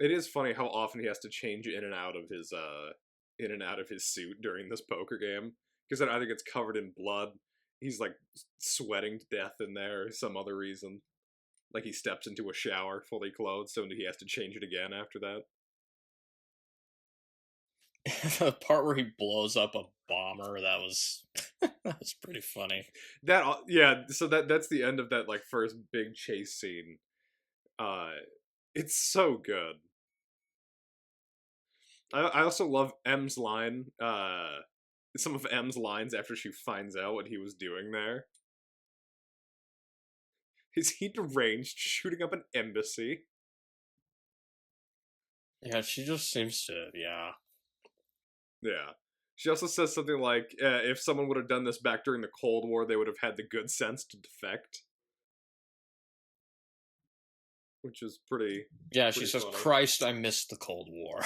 It is funny how often he has to change in and out of his suit during this poker game. Because then either gets covered in blood, he's, like, sweating to death in there, or some other reason. Like, he steps into a shower fully clothed, so he has to change it again after that. The part where he blows up a bomber, that was pretty funny. So that's the end of that, like, first big chase scene. It's so good. I also love M's line, some of M's lines after she finds out what he was doing there. Is he deranged, shooting up an embassy? Yeah, she just seems to, yeah. Yeah. She also says something like, if someone would have done this back during the Cold War, they would have had the good sense to defect. Which is pretty... Yeah, pretty she says, funny. Christ, I missed the Cold War.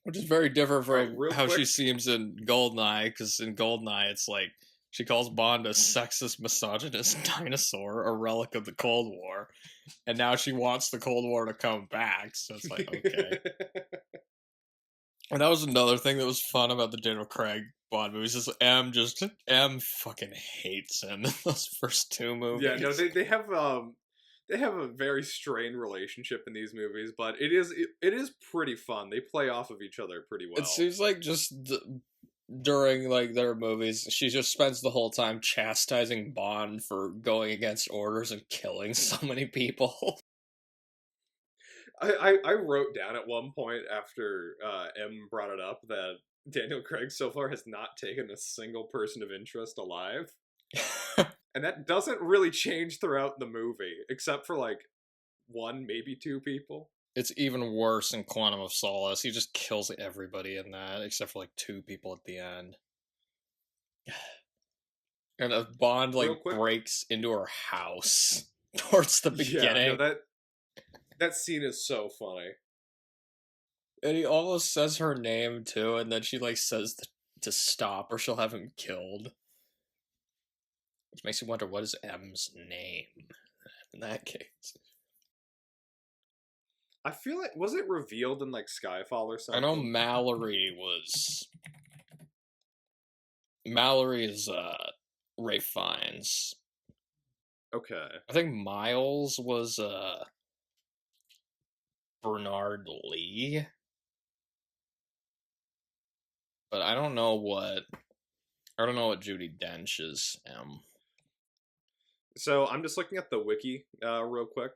Which is very different from how she seems in Goldeneye, because in Goldeneye, it's like, she calls Bond a sexist, misogynist dinosaur, a relic of the Cold War. And now she wants the Cold War to come back, so it's like, okay. And that was another thing that was fun about the Daniel Craig Bond movies, is M fucking hates him in those first 2 movies. Yeah, no, they have a very strained relationship in these movies, but it is pretty fun. They play off of each other pretty well. It seems like just during like their movies, she just spends the whole time chastising Bond for going against orders and killing so many people. I wrote down at one point after M brought it up that Daniel Craig so far has not taken a single person of interest alive. And that doesn't really change throughout the movie, except for like 1, maybe 2 people. It's even worse in Quantum of Solace. He just kills everybody in that, except for like 2 people at the end. And a Bond like breaks into her house towards the beginning. Yeah, that scene is so funny. And he almost says her name too, and then she like says to stop or she'll have him killed. Which makes you wonder, what is M's name in that case? I feel like, was it revealed in like Skyfall or something? I know Mallory is Ralph Fiennes. Okay. I think Miles was Bernard Lee. But I don't know what Judi Dench is. So I'm just looking at the wiki real quick.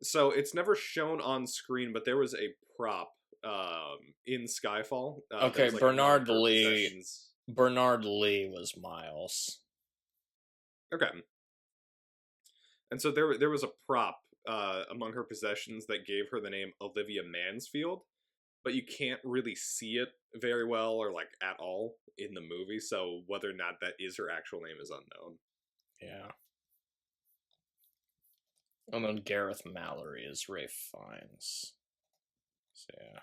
So it's never shown on screen, but there was a prop in Skyfall. Okay, like Bernard Lee. Bernard Lee was Miles. Okay. And so there was a prop among her possessions that gave her the name Olivia Mansfield, but you can't really see it very well or like at all in the movie, so whether or not that is her actual name is unknown. Yeah. And then Gareth Mallory is Ray Fiennes. So yeah.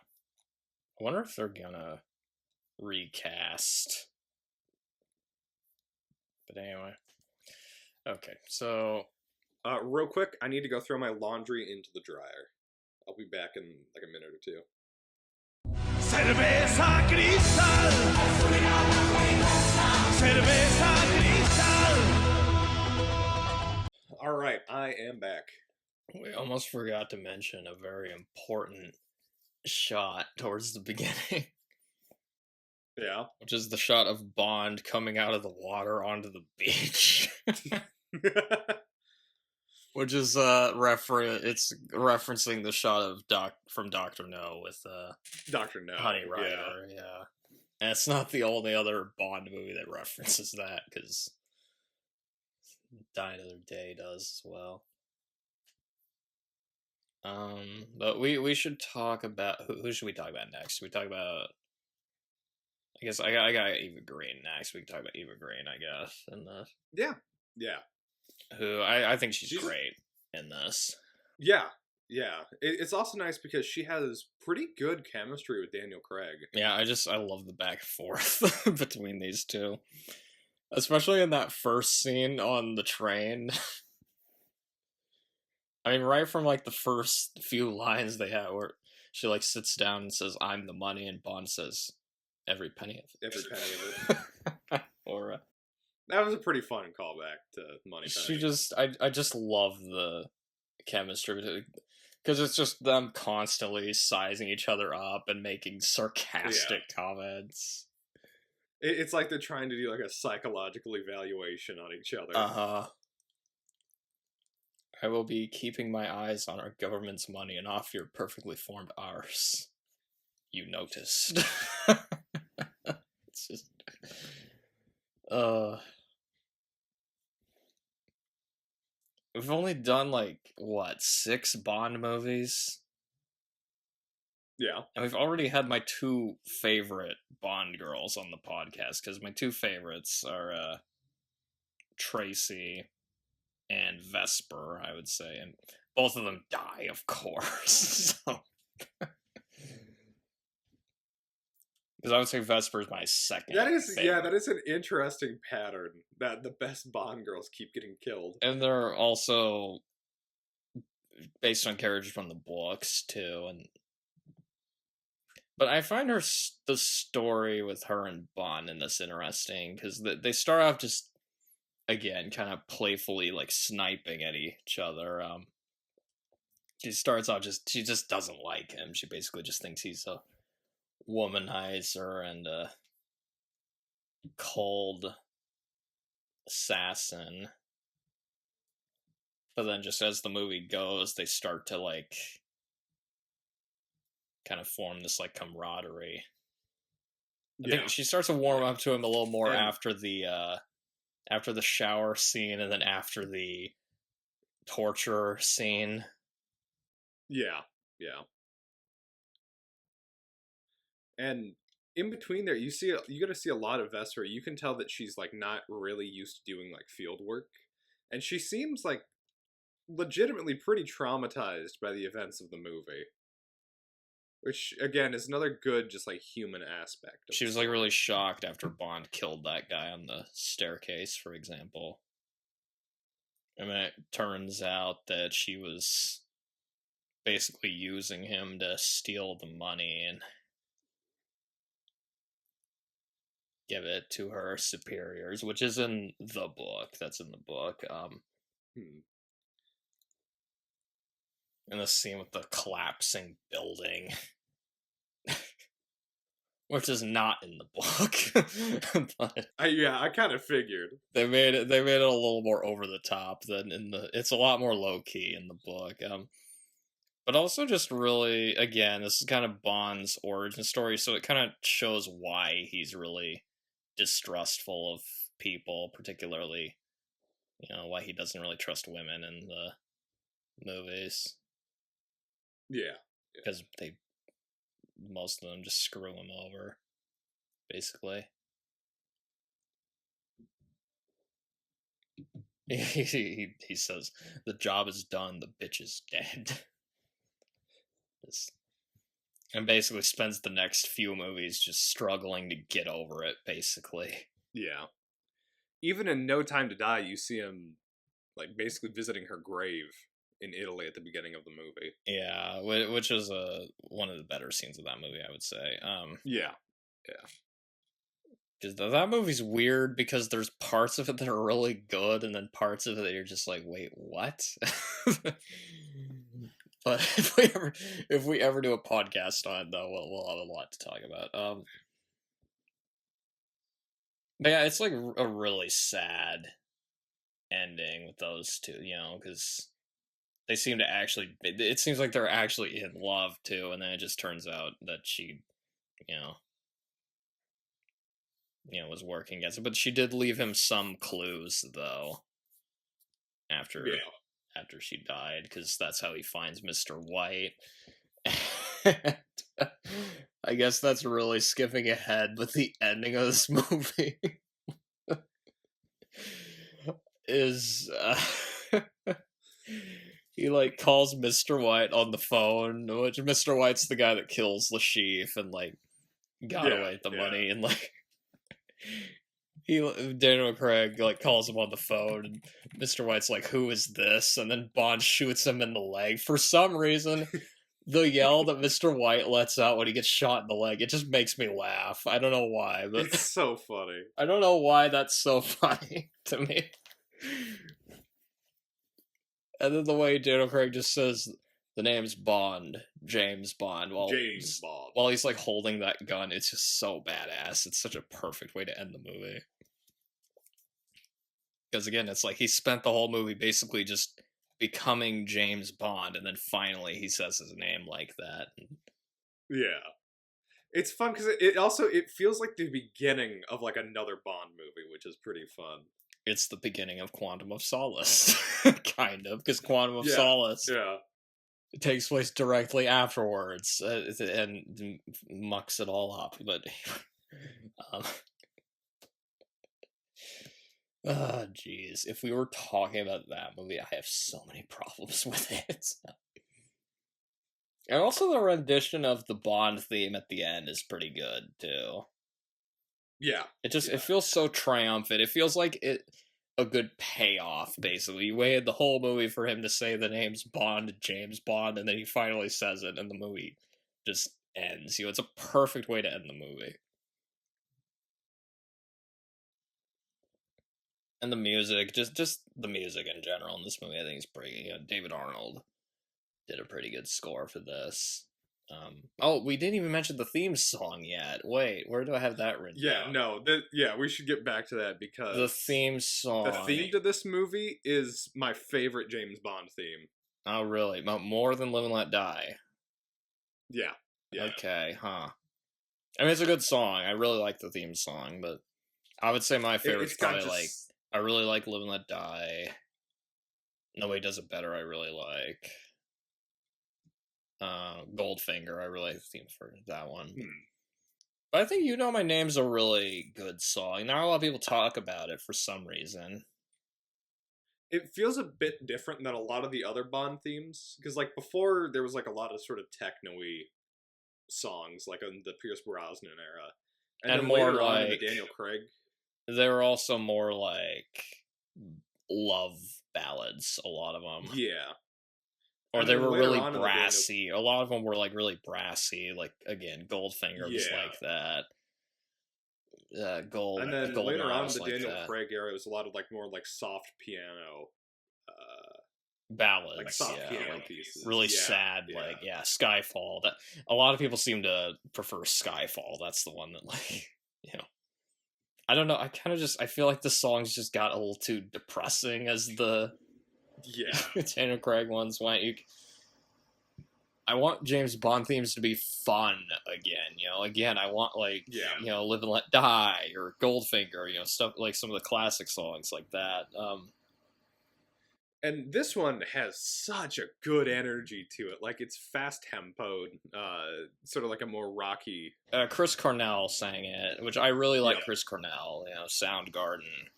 I wonder if they're gonna recast. But anyway. Okay, so real quick, I need to go throw my laundry into the dryer. I'll be back in like a minute or two. Cerveza cristal. Cerveza cristal. All right, I am back. we almost forgot to mention a very important shot towards the beginning. Yeah. Which is the shot of Bond coming out of the water onto the beach. Which is it's referencing the shot of from Dr. No with Dr. No. Honey Rider, yeah. And it's not the only other Bond movie that references that, because Die Another Day does as well. But we should talk about who should we talk about next? We talk about, I guess I got Eva Green next. We can talk about Eva Green, I guess, in this. Yeah. Who I think she's great in this. Yeah. It's also nice because she has pretty good chemistry with Daniel Craig. Yeah, I love the back and forth between these two, especially in that first scene on the train. I mean, right from like the first few lines they have, where she like sits down and says, "I'm the money," and Bond says, "Every penny of it." Every penny of it. Or that was a pretty fun callback to Money Penny. I just love the chemistry, because it's just them constantly sizing each other up and making sarcastic comments. It's like they're trying to do like a psychological evaluation on each other. Uh-huh. I will be keeping my eyes on our government's money and off your perfectly formed arse. You noticed. It's just... We've only done, like, 6 Bond movies? Yeah. And we've already had my 2 favorite Bond girls on the podcast, because my 2 favorites are, Tracy and Vesper, I would say. And both of them die, of course. So... Because I would say Vesper is my second. That is favorite. an interesting pattern, that the best Bond girls keep getting killed. And they're also based on characters from the books too. But I find the story with her and Bond in this interesting, because they start off just, again, kind of playfully like sniping at each other. She starts off she just doesn't like him. She basically just thinks he's a womanizer and a cold assassin. But then just as the movie goes, they start to like kind of form this like camaraderie. I think she starts to warm up to him a little more after the shower scene, and then after the torture scene. Yeah. And in between there, you get to see a lot of Vesper. You can tell that she's like not really used to doing like field work, and she seems like legitimately pretty traumatized by the events of the movie, which again is another good just like human aspect. She was like really shocked after Bond killed that guy on the staircase, for example. And then it turns out that she was basically using him to steal the money and give it to her superiors, which is in the book. That's in the book. And the scene with the collapsing building, which is not in the book. But I kind of figured they made it a little more over the top than in the. It's a lot more low key in the book. But also just really, again, this is kind of Bond's origin story, so it kind of shows why he's really distrustful of people, particularly, why he doesn't really trust women in the movies. Yeah. Because most of them just screw him over, basically. He says, the job is done, the bitch is dead. And basically spends the next few movies just struggling to get over it, basically. Yeah. Even in No Time to Die, you see him, like, basically visiting her grave in Italy at the beginning of the movie. Yeah, which is one of the better scenes of that movie, I would say. Yeah. Because that movie's weird because there's parts of it that are really good, and then parts of it that you're just like, wait, what? But if we ever do a podcast on it, though, we'll have a lot to talk about. But yeah, it's like a really sad ending with those two, because they seem to actually. It seems like they're actually in love too, and then it just turns out that she, was working against it. But she did leave him some clues, though. After she died, because that's how he finds Mr. White. I guess that's really skipping ahead, but the ending of this movie is he like calls Mr. White on the phone, which Mr. White's the guy that kills Lashif and like got away with the money, and like Daniel Craig like calls him on the phone, and Mr. White's like, "Who is this?" And then Bond shoots him in the leg. For some reason, the yell that Mr. White lets out when he gets shot in the leg, it just makes me laugh. I don't know why, but it's so funny. I don't know why that's so funny to me. And then the way Daniel Craig just says the name's Bond, James Bond, while he's like holding that gun, it's just so badass. It's such a perfect way to end the movie. Because again, it's like he spent the whole movie basically just becoming James Bond, and then finally he says his name like that. Yeah. It's fun because it feels like the beginning of like another Bond movie, which is pretty fun. It's the beginning of Quantum of Solace, kind of, because Quantum of Solace it takes place directly afterwards, and mucks it all up. But jeez, if we were talking about that movie, I have so many problems with it. And also the rendition of the Bond theme at the end is pretty good too. Yeah. It feels so triumphant. It feels like a good payoff, basically. You waited the whole movie for him to say the name's Bond, James Bond, and then he finally says it, and the movie just ends. It's a perfect way to end the movie. And the music, just the music in general in this movie, I think is pretty. David Arnold did a pretty good score for this. We didn't even mention the theme song yet. Wait, where do I have that written down? We should get back to that because the theme song. The theme to this movie is my favorite James Bond theme. Oh, really? More than Live and Let Die? Yeah. Okay, huh. I mean, it's a good song. I really like the theme song, but I would say my favorite is probably I really like Live and Let Die. Nobody Does It Better, I really like. Goldfinger, I really like the theme for that one. But I think You Know My Name's a really good song. Not a lot of people talk about it for some reason. It feels a bit different than a lot of the other Bond themes. Because, like, before, there was, like, a lot of sort of techno-y songs, like, in the Pierce Brosnan era. And then more later like... on in the Daniel Craig. They were also more, like, love ballads, a lot of them. Yeah. Or they were really brassy. A lot of them were, like, really brassy. Like, again, Goldfinger was like that. And then later on in the Daniel Craig era, it was a lot of, like, more, like, soft piano. Ballads. Like, soft piano pieces. Really sad, Skyfall. That a lot of people seem to prefer Skyfall. That's the one that, like, I don't know, I feel like the songs just got a little too depressing as the Daniel Craig ones went. I want James Bond themes to be fun again, Again, I want, like, Live and Let Die, or Goldfinger, stuff like some of the classic songs like that. And this one has such a good energy to it. Like, it's fast tempoed, sort of like a more rocky. Chris Cornell sang it, which I really like. Yep. Chris Cornell, Soundgarden,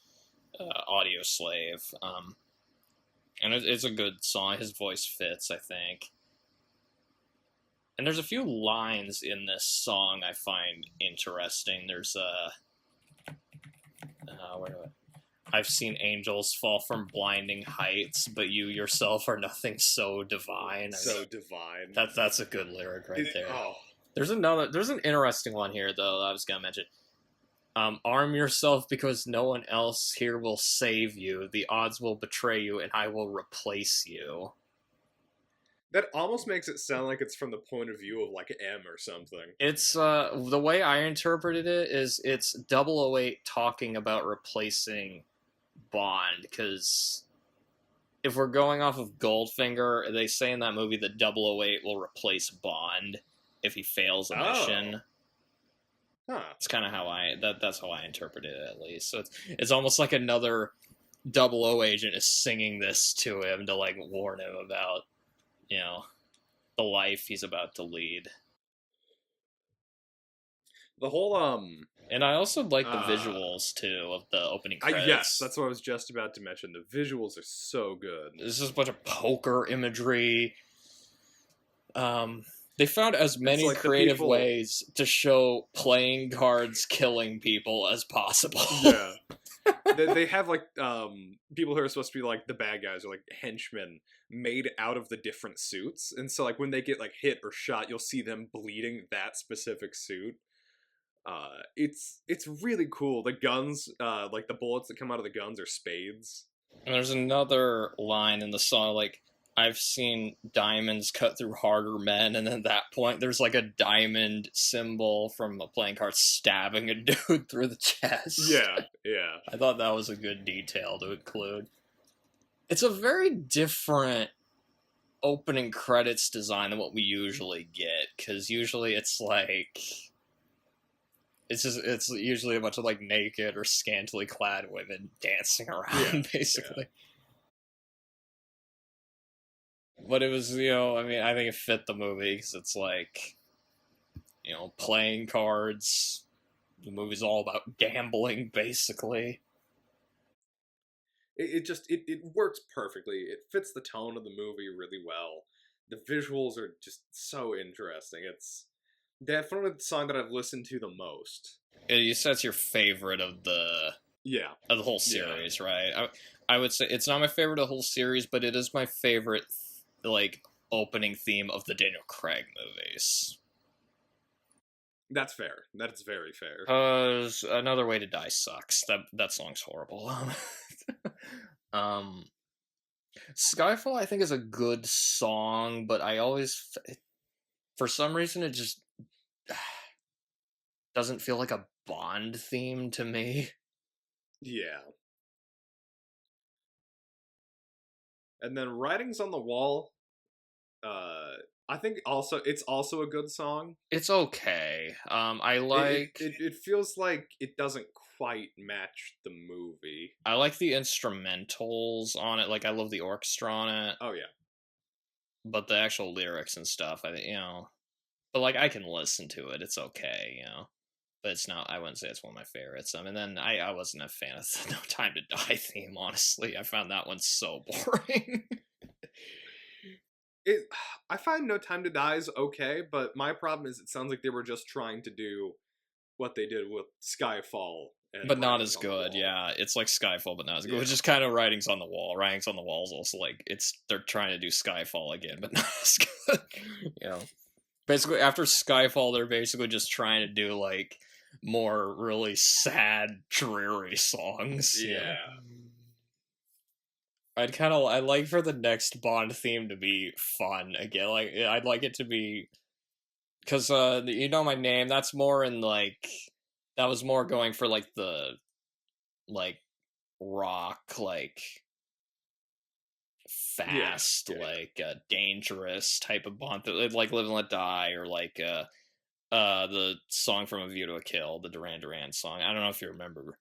Audio Slave, and it's a good song. His voice fits, I think. And there's a few lines in this song I find interesting. There's I've seen angels fall from blinding heights, but you yourself are nothing so divine. Divine. That's a good lyric right there. Oh. There's an interesting one here though that I was gonna mention. Arm yourself because no one else here will save you. The odds will betray you, and I will replace you. That almost makes it sound like it's from the point of view of like M or something. It's the way I interpreted it is it's 008 talking about replacing Bond, because if we're going off of Goldfinger, they say in that movie that 008 will replace Bond if he fails a mission. Huh. It's kind of how that's how I interpreted it, at least. So it's almost like another 00 agent is singing this to him to like warn him about, the life he's about to lead. The whole And I also like the visuals too of the opening credits. Yes, that's what I was just about to mention. The visuals are so good. This is a bunch of poker imagery. They found as many like creative ways to show playing cards killing people as possible. Yeah. They have like people who are supposed to be like the bad guys or like henchmen made out of the different suits, and so like when they get like hit or shot, you'll see them bleeding that specific suit. It's really cool. The guns, like the bullets that come out of the guns are spades. And there's another line in the song like, I've seen diamonds cut through harder men, and at that point there's like a diamond symbol from a playing card stabbing a dude through the chest. Yeah. I thought that was a good detail to include. It's a very different opening credits design than what we usually get, because usually it's like... It's usually a bunch of like naked or scantily clad women dancing around, basically. Yeah. But it was, I think it fit the movie because it's like, playing cards. The movie's all about gambling, basically. It works perfectly. It fits the tone of the movie really well. The visuals are just so interesting. It's definitely the song that I've listened to the most. You said it's your favorite of the whole series, right? I would say it's not my favorite of the whole series, but it is my favorite like opening theme of the Daniel Craig movies. That's fair. That's very fair. Another Way to Die sucks. That song's horrible. Skyfall I think is a good song, but I always, for some reason, it just doesn't feel like a Bond theme to me. Yeah. And then Writings on the Wall, I think it's also a good song. It's okay. I like... It feels like it doesn't quite match the movie. I like the instrumentals on it. Like, I love the orchestra on it. Oh, yeah. But the actual lyrics and stuff, I think, But, like, I can listen to it. It's okay, But it's not... I wouldn't say it's one of my favorites. And then I wasn't a fan of the No Time to Die theme, honestly. I found that one so boring. I find No Time to Die is okay, but my problem is it sounds like they were just trying to do what they did with Skyfall. But not as good, yeah. It's like Skyfall, but not as good. Which is kind of Writings on the Wall. Writings on the Wall is also like, they're trying to do Skyfall again, but not as good. Basically, after Skyfall, they're basically just trying to do, like, more really sad, dreary songs. Yeah. I'd like for the next Bond theme to be fun again. Like, I'd like it to be, because, You Know My Name, that's more in, like, that was more going for, like, the, like, rock, like, fast, like, dangerous type of Bond, like Live and Let Die, or, like, the song from A View to a Kill, the Duran Duran song. I don't know if you remember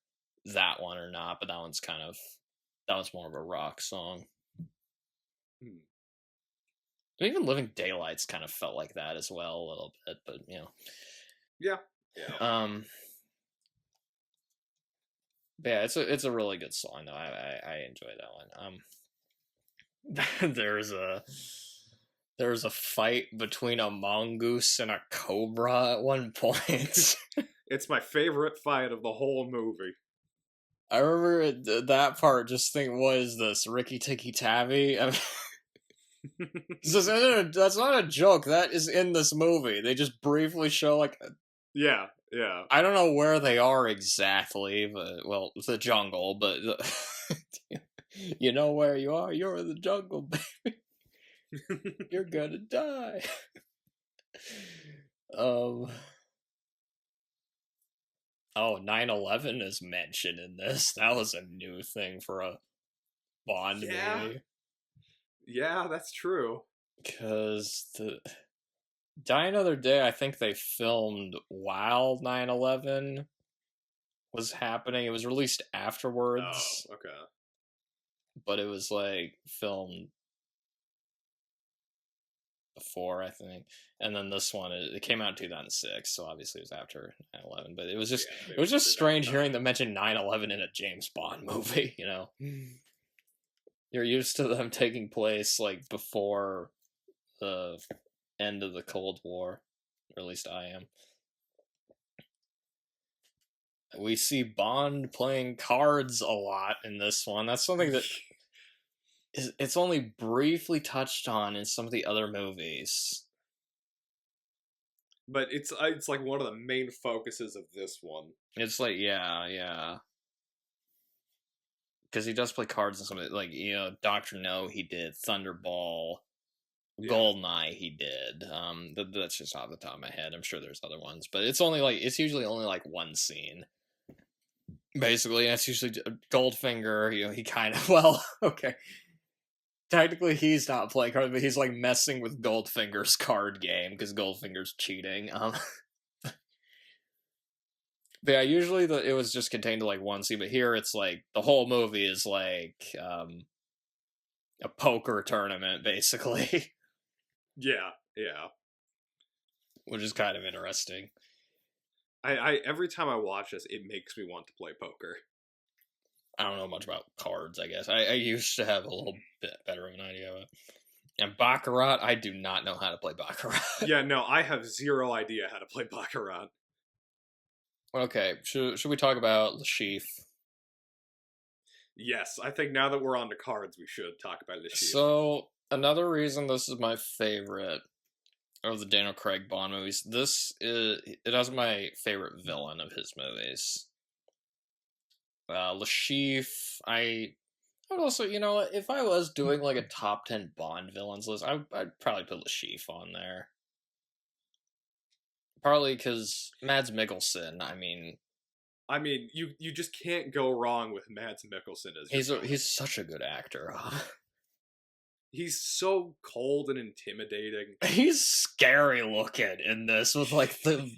that one or not, but that was more of a rock song. Even Living Daylights kind of felt like that as well a little bit, but Yeah. But yeah, it's a really good song though. I enjoy that one. There's a fight between a mongoose and a cobra at one point. It's my favorite fight of the whole movie. I remember that part. Just think, what is this, Ricky Tikki Tavi? I mean, that's not a joke. That is in this movie. They just briefly show like. Yeah. I don't know where they are exactly, but well, it's the jungle. But you know where you are. You're in the jungle, baby. You're gonna die. Oh, 9/11 is mentioned in this. That was a new thing for a Bond movie. Yeah, that's true. Because Die Another Day, I think they filmed while 9/11 was happening. It was released afterwards. Oh, okay. But it was like filmed before, I think. And then this one, it came out in 2006, so obviously it was after 9/11. But it was just strange hearing them mention 9/11 in a James Bond movie, You're used to them taking place like before the end of the Cold War, or at least I am. We see Bond playing cards a lot in this one. That's something that it's only briefly touched on in some of the other movies. But it's like one of the main focuses of this one. It's like, yeah. Because he does play cards in some of it. Like, Dr. No, he did. Thunderball. Yeah. Goldeneye, he did. That's just off the top of my head. I'm sure there's other ones. But it's usually only like one scene. Basically, and it's usually Goldfinger, he kind of, okay. Technically, he's not playing cards, but he's like messing with Goldfinger's card game because Goldfinger's cheating. But yeah, usually it was just contained to like one scene, but here it's like the whole movie is like a poker tournament, basically. Yeah. Which is kind of interesting. I every time I watch this, it makes me want to play poker. I don't know much about cards, I guess. I used to have a little bit better of an idea of it. And Baccarat, I do not know how to play Baccarat. Yeah, no, I have zero idea how to play Baccarat. Okay, should we talk about Le Chiffre? Yes, I think now that we're on to cards, we should talk about Le Chiffre. So, another reason this is my favorite of the Daniel Craig Bond movies, it has my favorite villain of his movies. Le Chiffre, I would also, if I was doing like a top 10 Bond villains list, I'd probably put Le Chiffre on there. Partly because Mads Mikkelsen, I mean, you just can't go wrong with Mads Mikkelsen as he's such a good actor. He's so cold and intimidating. He's scary looking in this with like the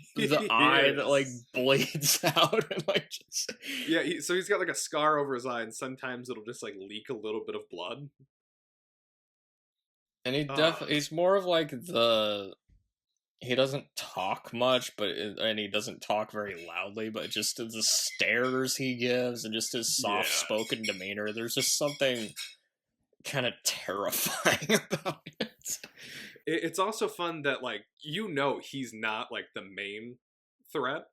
eye that like bleeds out and like just so he's got like a scar over his eye, and sometimes it'll just like leak a little bit of blood. And he's more of like he doesn't talk much, and he doesn't talk very loudly, but just the stares he gives and just his soft-spoken demeanor, there's just something kind of terrifying about it. It's also fun that, like, he's not, like, the main threat.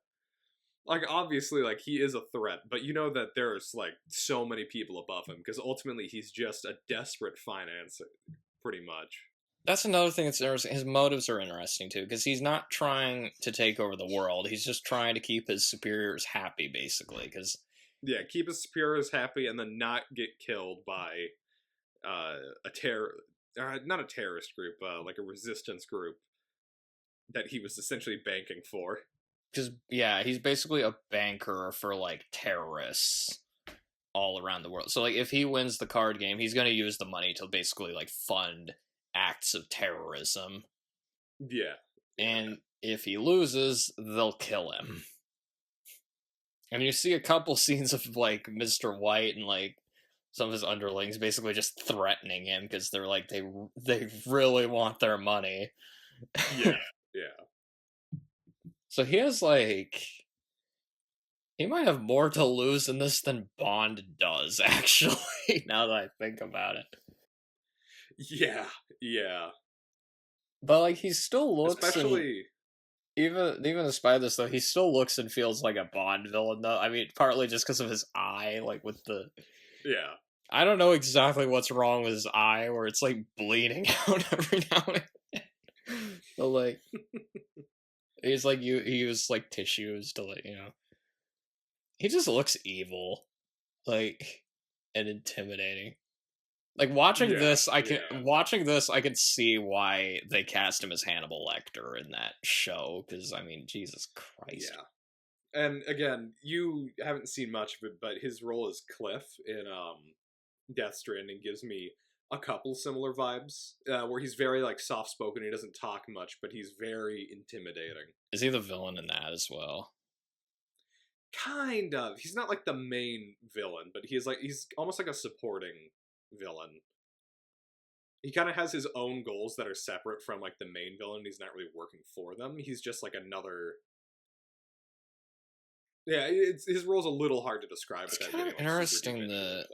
Like, obviously, like, he is a threat, but you know that there's, like, so many people above him, because ultimately he's just a desperate financer, pretty much. That's another thing that's interesting. His motives are interesting, too, because he's not trying to take over the world. He's just trying to keep his superiors happy, basically, because... Yeah, keep his superiors happy and then not get killed by not a terrorist group, like a resistance group that he was essentially banking for. Because, he's basically a banker for, like, terrorists all around the world. So, like, if he wins the card game, he's going to use the money to basically, like, fund acts of terrorism. Yeah. And if he loses, they'll kill him. And you see a couple scenes of, like, Mr. White and, like, some of his underlings basically just threatening him because they're like they really want their money. Yeah, yeah. So he has like he might have more to lose in this than Bond does, actually, now that I think about it. Yeah, yeah. But like he still looks Especially even despite this though, he still looks and feels like a Bond villain though. I mean, partly just because of his eye, like with the yeah. I don't know exactly what's wrong with his eye, where it's like bleeding out every now and again. But like, he's like he used like tissues to like he just looks evil, like and intimidating. Like watching this, I can see why they cast him as Hannibal Lecter in that show. Because I mean, Jesus Christ. Yeah. And again, you haven't seen much of it, but his role as Cliff in Death Stranding gives me a couple similar vibes, where he's very like soft spoken. He doesn't talk much, but he's very intimidating. Is he the villain in that as well? Kind of. He's not like the main villain, but he's almost like a supporting villain. He kind of has his own goals that are separate from like the main villain. He's not really working for them. He's just like another. Yeah, his role's a little hard to describe. It's kind of interesting that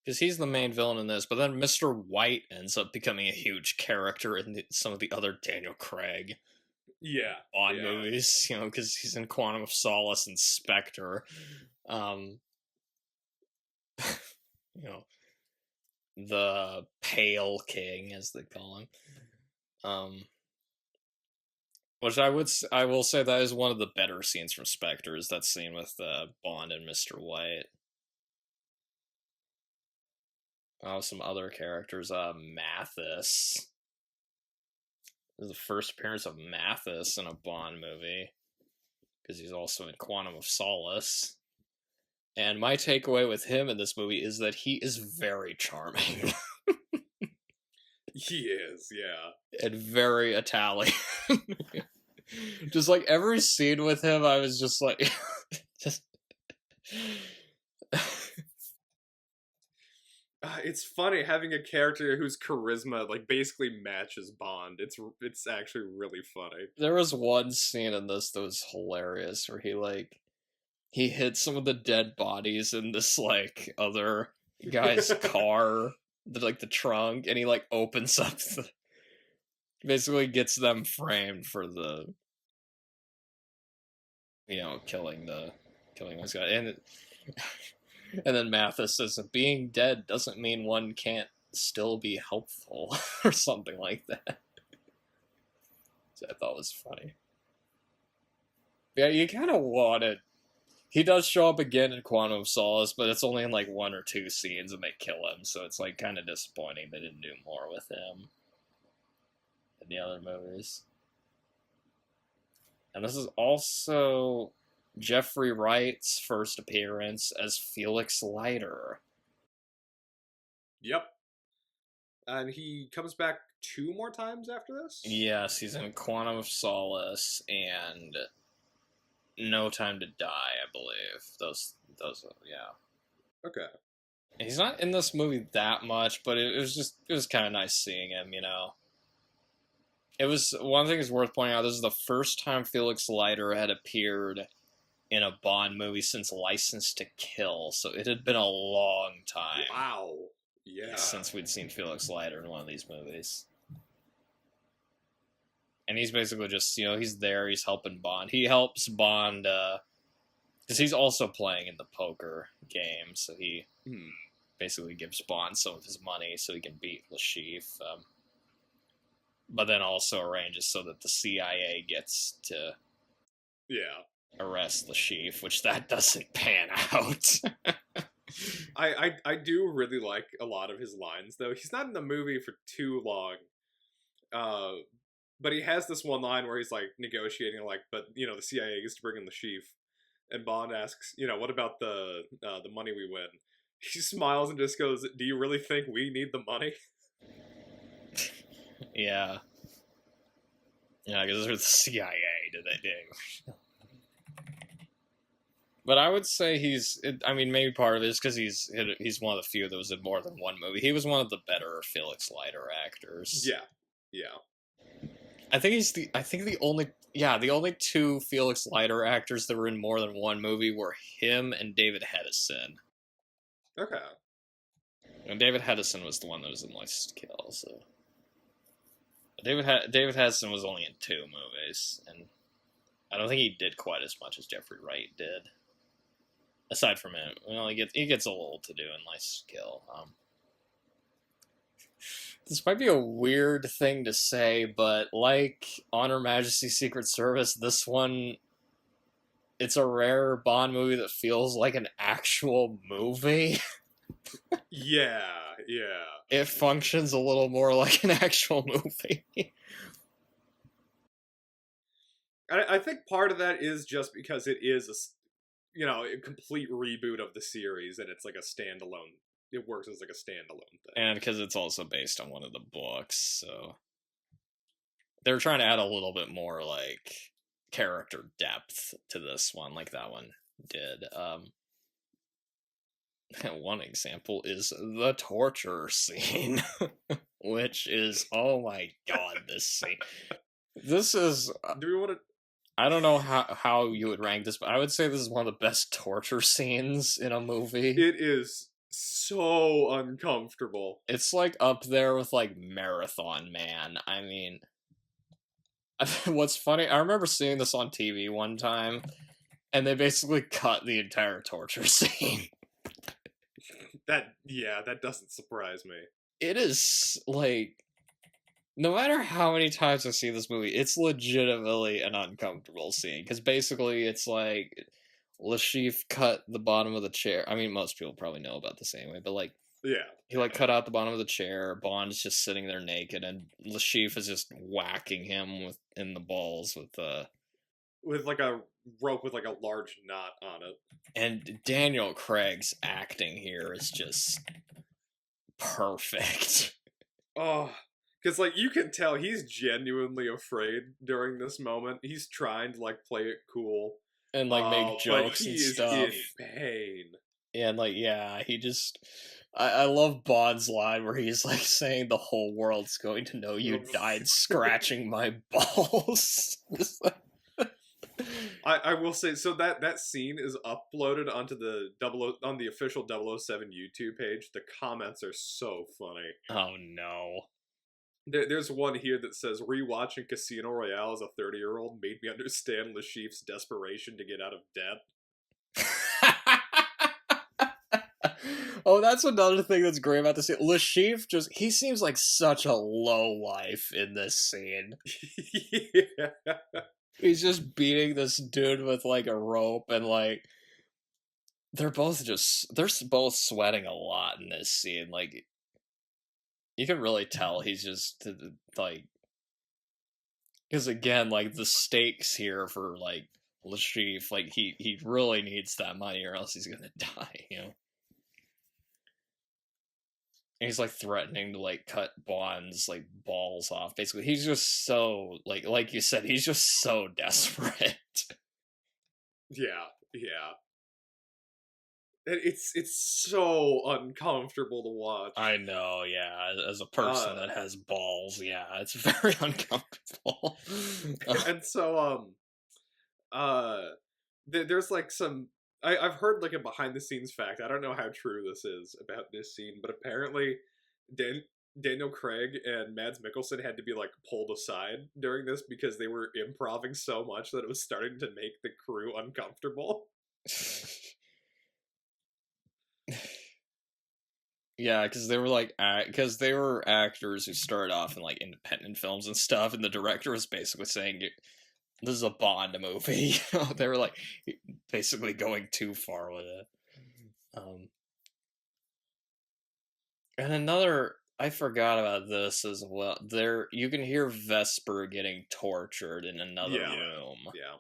because he's the main villain in this, but then Mr. White ends up becoming a huge character in some of the other Daniel Craig Bond movies, because he's in Quantum of Solace and Spectre. The Pale King, as they call him. Which I will say that is one of the better scenes from Spectre, is that scene with Bond and Mr. White. Some other characters, Mathis. This is the first appearance of Mathis in a Bond movie, because he's also in Quantum of Solace. And my takeaway with him in this movie is that he is very charming. He is, yeah. And very Italian. Just like every scene with him, I was just like... It's funny having a character whose charisma like basically matches Bond. It's actually really funny. There was one scene in this that was hilarious where he hits some of the dead bodies in this like other guy's car, the trunk, and he like opens up basically gets them framed for the killing this guy. And then Mathis says, being dead doesn't mean one can't still be helpful, or something like that. So I thought was funny. Yeah, you kind of want it. He does show up again in Quantum of Solace, but it's only in like one or two scenes and they kill him, so it's like kind of disappointing they didn't do more with him in the other movies. And this is also Jeffrey Wright's first appearance as Felix Leiter. Yep. And he comes back 2 more times after this? Yes, he's in Quantum of Solace and No Time to Die, I believe. Those, yeah. Okay. He's not in this movie that much, but it was kind of nice seeing him, It was, one thing is worth pointing out, this is the first time Felix Leiter had appeared in a Bond movie since License to Kill, so it had been a long time. Wow. Yeah. Since we'd seen Felix Leiter in one of these movies. And he's basically just, he's there, he's helping Bond. He helps Bond, because he's also playing in the poker game, so he basically gives Bond some of his money so he can beat Le Chiffre. But then also arranges so that the CIA gets to arrest Le Chiffre, which that doesn't pan out. I do really like a lot of his lines, though. He's not in the movie for too long. But he has this one line where he's like negotiating, like, but the CIA gets to bring in Le Chiffre, and Bond asks, what about the money we win? He smiles and just goes, "Do you really think we need the money?" Yeah. Yeah, because they're the CIA, do they do? But I would say I mean, maybe part of it is because he's one of the few that was in more than one movie. He was one of the better Felix Leiter actors. Yeah. I think the only two Felix Leiter actors that were in more than one movie were him and David Hedison. Okay. And David Hedison was the one that was in License to Kill, so... David Hedison was only in 2 movies, and I don't think he did quite as much as Jeffrey Wright did. Aside from him, well, he gets a little to do in License to Kill. This might be a weird thing to say, but like On Her Majesty's Secret Service, this one, it's a rare Bond movie that feels like an actual movie. Yeah. It functions a little more like an actual movie. I think part of that is just because it is a complete reboot of the series, and it's like a standalone. It works as like a standalone thing, And because it's also based on one of the books, so they're trying to add a little bit more like character depth to this one, like that one did. One example is the torture scene, which is, oh my god, this scene. This is... Do we want to... I don't know how you would rank this, but I would say this is one of the best torture scenes in a movie. It is so uncomfortable. It's like up there with like Marathon Man. I mean, what's funny, I remember seeing this on TV one time, and they basically cut the entire torture scene. That doesn't surprise me. It is, like, no matter how many times I see this movie, it's legitimately an uncomfortable scene. Because basically, it's like, Lashif cut the bottom of the chair. I mean, most people probably know about this anyway, but, like, Yeah. he, like, cut out the bottom of the chair, Bond's just sitting there naked, and Lashif is just whacking him in the balls with, like, a rope with, like, a large knot on it. And Daniel Craig's acting here is just perfect. Oh, because, like, you can tell he's genuinely afraid during this moment. He's trying to, like, play it cool. And, like, make jokes and stuff. He is in pain. And, like, yeah, he just... I love Bond's line where he's, like, saying the whole world's going to know you died scratching my balls. I will say, so that scene is uploaded onto on the official 007 YouTube page. The comments are so funny. Oh, no. There's one here that says, rewatching Casino Royale as a 30-year-old made me understand Lashif's desperation to get out of debt. Oh, that's another thing that's great about this scene. Lashif he seems like such a low life in this scene. Yeah. He's just beating this dude with, like, a rope, and, like, they're both sweating a lot in this scene. Like, you can really tell he's just, like, because, again, like, the stakes here for, like, Lashif, like, he really needs that money or else he's gonna die, you know? And he's, like, threatening to, like, cut Bond's, like, balls off. Basically, he's just so, like you said, he's just so desperate. Yeah. And it's so uncomfortable to watch. I know, yeah. As a person that has balls, yeah, it's very uncomfortable. And so, there's, like, some... I've heard, like, a behind-the-scenes fact. I don't know how true this is about this scene, but apparently Daniel Craig and Mads Mikkelsen had to be, like, pulled aside during this because they were improvising so much that it was starting to make the crew uncomfortable. Yeah, because they were, like, because they were actors who started off in, like, independent films and stuff, and the director was basically saying, this is a Bond movie. They were, like, basically going too far with it. And another, I forgot about this as well. You can hear Vesper getting tortured in another room. Yeah.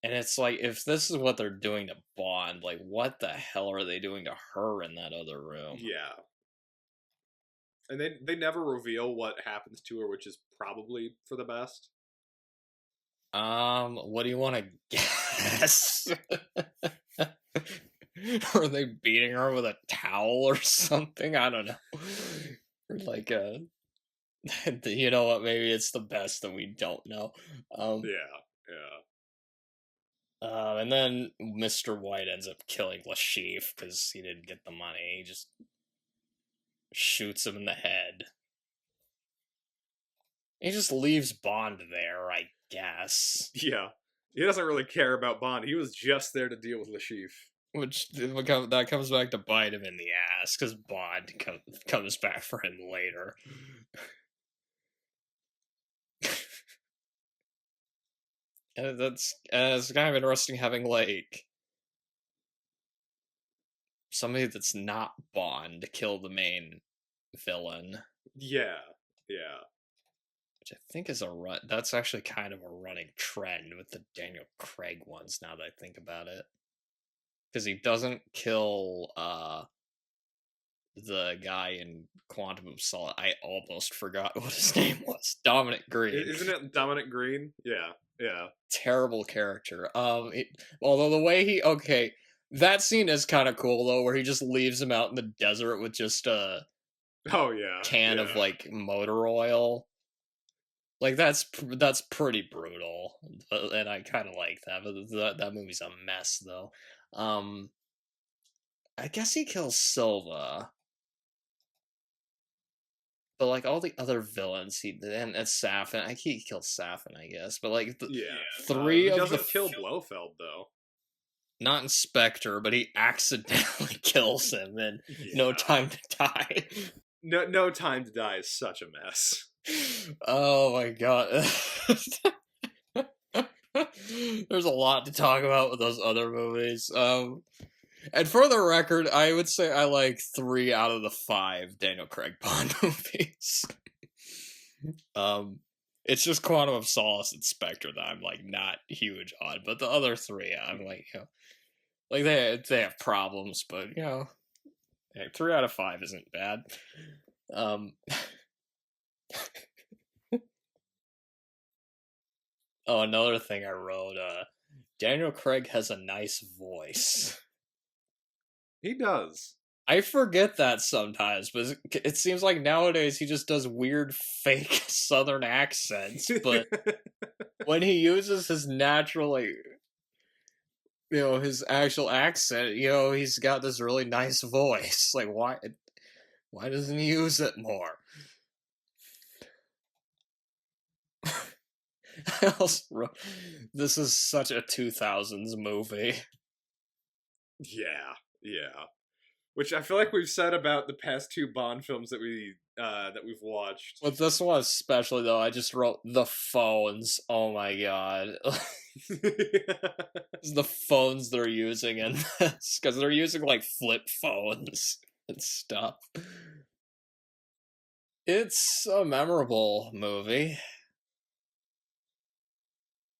And it's like, if this is what they're doing to Bond, like, what the hell are they doing to her in that other room? Yeah. And they never reveal what happens to her, which is probably for the best. What do you want to guess? Or are they beating her with a towel or something? I don't know. Or like you know what? Maybe it's the best that we don't know. Yeah. And then Mr. White ends up killing Lashif because he didn't get the money. He just shoots him in the head. He just leaves Bond there, I guess. Yeah. He doesn't really care about Bond. He was just there to deal with Lashif. Which, that comes back to bite him in the ass, because Bond comes back for him later. And it's kind of interesting having, like, somebody that's not Bond kill the main villain. Yeah. Which I think is that's actually kind of a running trend with the Daniel Craig ones, now that I think about it. Because he doesn't kill, the guy in Quantum of Solace. I almost forgot what his name was. Dominic Green. Isn't it Dominic Green? Yeah. Terrible character. Although the way that scene is kind of cool though, where he just leaves him out in the desert with just a can of like motor oil. Like that's pretty brutal, and I kind of like that. But that movie's a mess though. I guess he kills Silva. But like all the other villains, and Safin. He killed Safin, I guess. But like three of doesn't kill Blofeld though. Not Inspector, but he accidentally kills him in No Time to Die. No Time to Die is such a mess. Oh my god. There's a lot to talk about with those other movies. And for the record, I would say I like 3 out of the 5 Daniel Craig Bond movies. It's just Quantum of Solace and Spectre that I'm like not huge on, but the other 3 I'm like, like they have problems, but 3 out of 5 isn't bad. Oh, another thing I wrote, Daniel Craig has a nice voice. He does. I forget that sometimes, but it seems like nowadays he just does weird fake southern accents, but when he uses his natural, like, his actual accent, he's got this really nice voice. Like, why doesn't he use it more? I also wrote, this is such a 2000s movie. Yeah. Which I feel like we've said about the past 2 Bond films that we've watched. With this one especially, though, I just wrote the phones. Oh my god. The phones they're using in this, because they're using like flip phones and stuff. It's a memorable movie.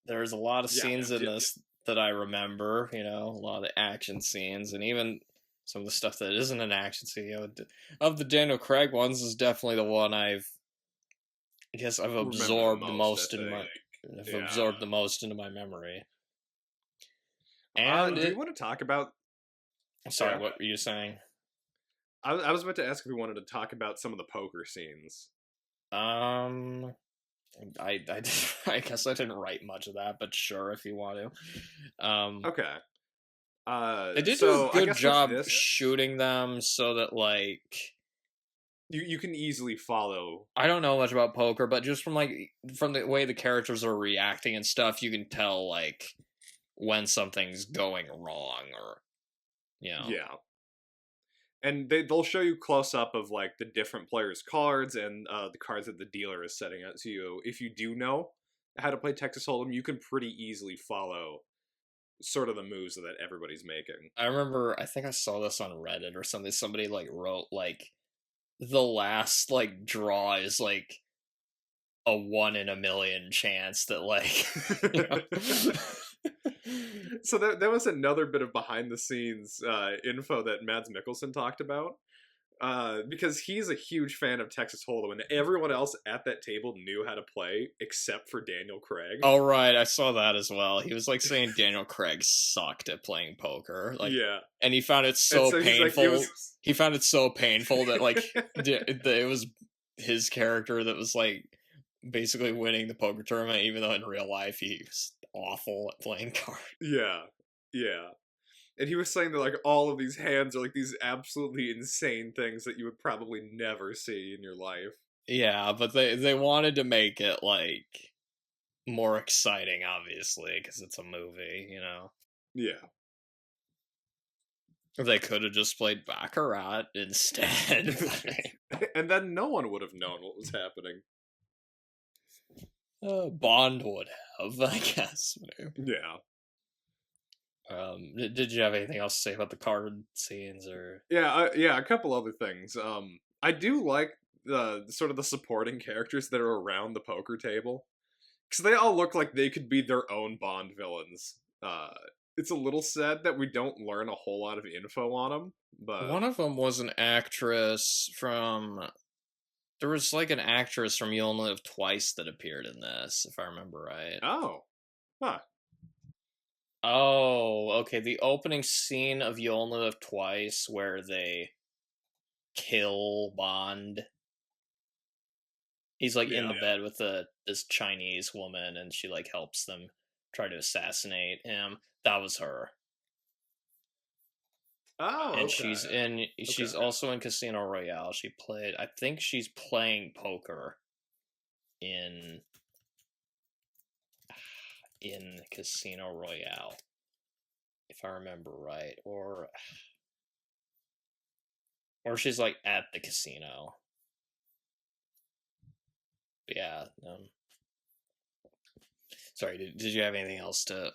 There's a lot of scenes in this that I remember, a lot of the action scenes, and even some of the stuff that isn't an action scene. Of the Daniel Craig ones, is definitely the one I've absorbed the most into my memory. And do you want to talk about? Sorry, what were you saying? I was about to ask if we wanted to talk about some of the poker scenes. I guess I didn't write much of that, but sure, if you want to. Okay. They did do a good job shooting them so that, like, you can easily follow. I don't know much about poker, but just from the way the characters are reacting and stuff, you can tell, like, when something's going wrong, or Yeah. And they'll show you close up of like the different players' cards and the cards that the dealer is setting out to you. If you do know how to play Texas Hold'em, you can pretty easily follow sort of the moves that everybody's making. I remember, I think I saw this on Reddit or something. Somebody like wrote like the last like draw is like a 1 in a million chance that like. So there was another bit of behind the scenes info that Mads Mikkelsen talked about. Because he's a huge fan of Texas Hold'em, and everyone else at that table knew how to play except for Daniel Craig. Oh, right, I saw that as well. He was like saying Daniel Craig sucked at playing poker. Like, yeah. and he found it so, he's painful. Like, he found it so painful that like it was his character that was like basically winning the poker tournament, even though in real life he was awful at playing cards. Yeah, yeah. And he was saying that like all of these hands are like these absolutely insane things that you would probably never see in your life. Yeah, but they wanted to make it like more exciting, obviously, because it's a movie, you know. Yeah. They could have just played Baccarat instead. And then no one would have known what was happening. Bond would have, I guess. Yeah. Did you have anything else to say about the card scenes, or? Yeah, a couple other things. I do like the sort of the supporting characters that are around the poker table, because they all look like they could be their own Bond villains. It's a little sad that we don't learn a whole lot of info on them, but One of them was an actress from. There was like an actress from You Only Live Twice that appeared in this, if I remember right. Oh, huh. Oh, okay. The opening scene of You Only Live Twice, where they kill Bond. He's like in the bed with this Chinese woman, and she like helps them try to assassinate him. That was her. Oh, and okay. she's also in Casino Royale. I think she's playing poker in Casino Royale, if I remember right, or she's like at the casino. But yeah. Sorry, did you have anything else to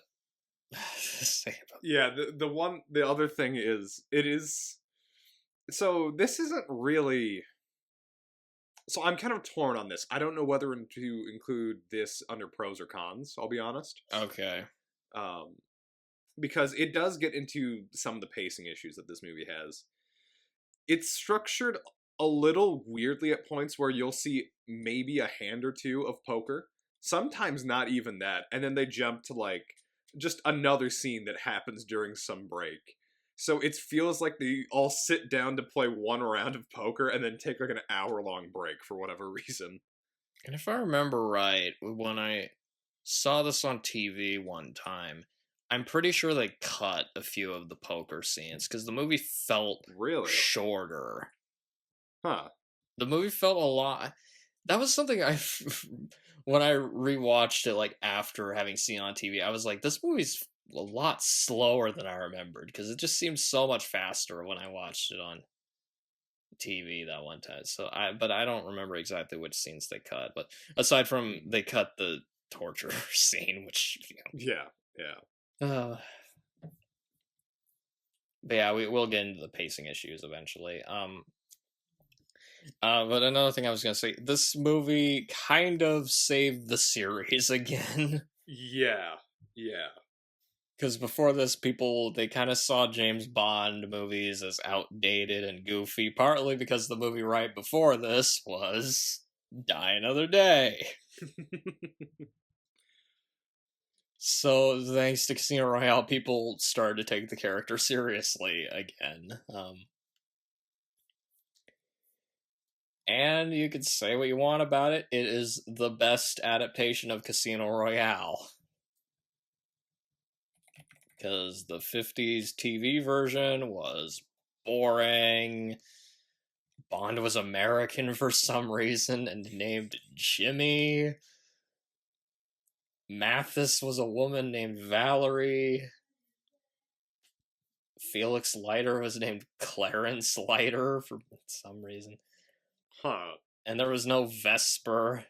say about? Yeah, the other thing is so this isn't really. So I'm kind of torn on this. I don't know whether to include this under pros or cons, I'll be honest. Okay. Because it does get into some of the pacing issues that this movie has. It's structured a little weirdly at points where you'll see maybe a hand or two of poker. Sometimes not even that. And then they jump to like just another scene that happens during some break. So it feels like they all sit down to play one round of poker and then take like an hour-long break for whatever reason. And if I remember right, when I saw this on TV one time, I'm pretty sure they cut a few of the poker scenes because the movie felt really shorter. Huh. The movie felt a lot. That was something when I rewatched it, like after having seen it on TV, I was like, this movie's a lot slower than I remembered because it just seemed so much faster when I watched it on TV that one time. But I don't remember exactly which scenes they cut. But aside from they cut the torture scene, which yeah. But yeah, we'll get into the pacing issues eventually. But another thing I was gonna say, this movie kind of saved the series again. Yeah. Because before this, they kind of saw James Bond movies as outdated and goofy, partly because the movie right before this was Die Another Day. So, thanks to Casino Royale, people started to take the character seriously again. And you could say what you want about it, it is the best adaptation of Casino Royale. Because the 50s TV version was boring. Bond was American for some reason and named Jimmy. Mathis was a woman named Valerie. Felix Leiter was named Clarence Leiter for some reason. Huh. And there was no Vesper.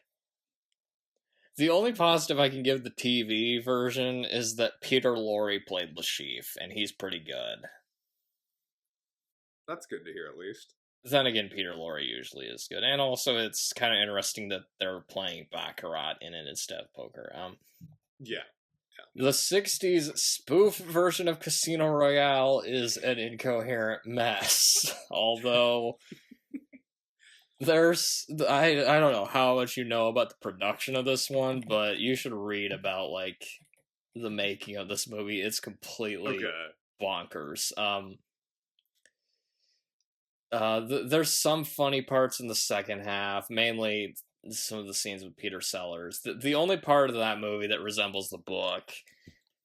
The only positive I can give the TV version is that Peter Lorre played Le Chiffre, and he's pretty good. That's good to hear, at least. Then again, Peter Lorre usually is good. And also, it's kind of interesting that they're playing Baccarat in it instead of poker. Yeah. The 60s spoof version of Casino Royale is an incoherent mess. Although there's I don't know how much you know about the production of this one, but you should read about like the making of this movie. It's completely bonkers. There's some funny parts in the second half, mainly some of the scenes with Peter Sellers. The only part of that movie that resembles the book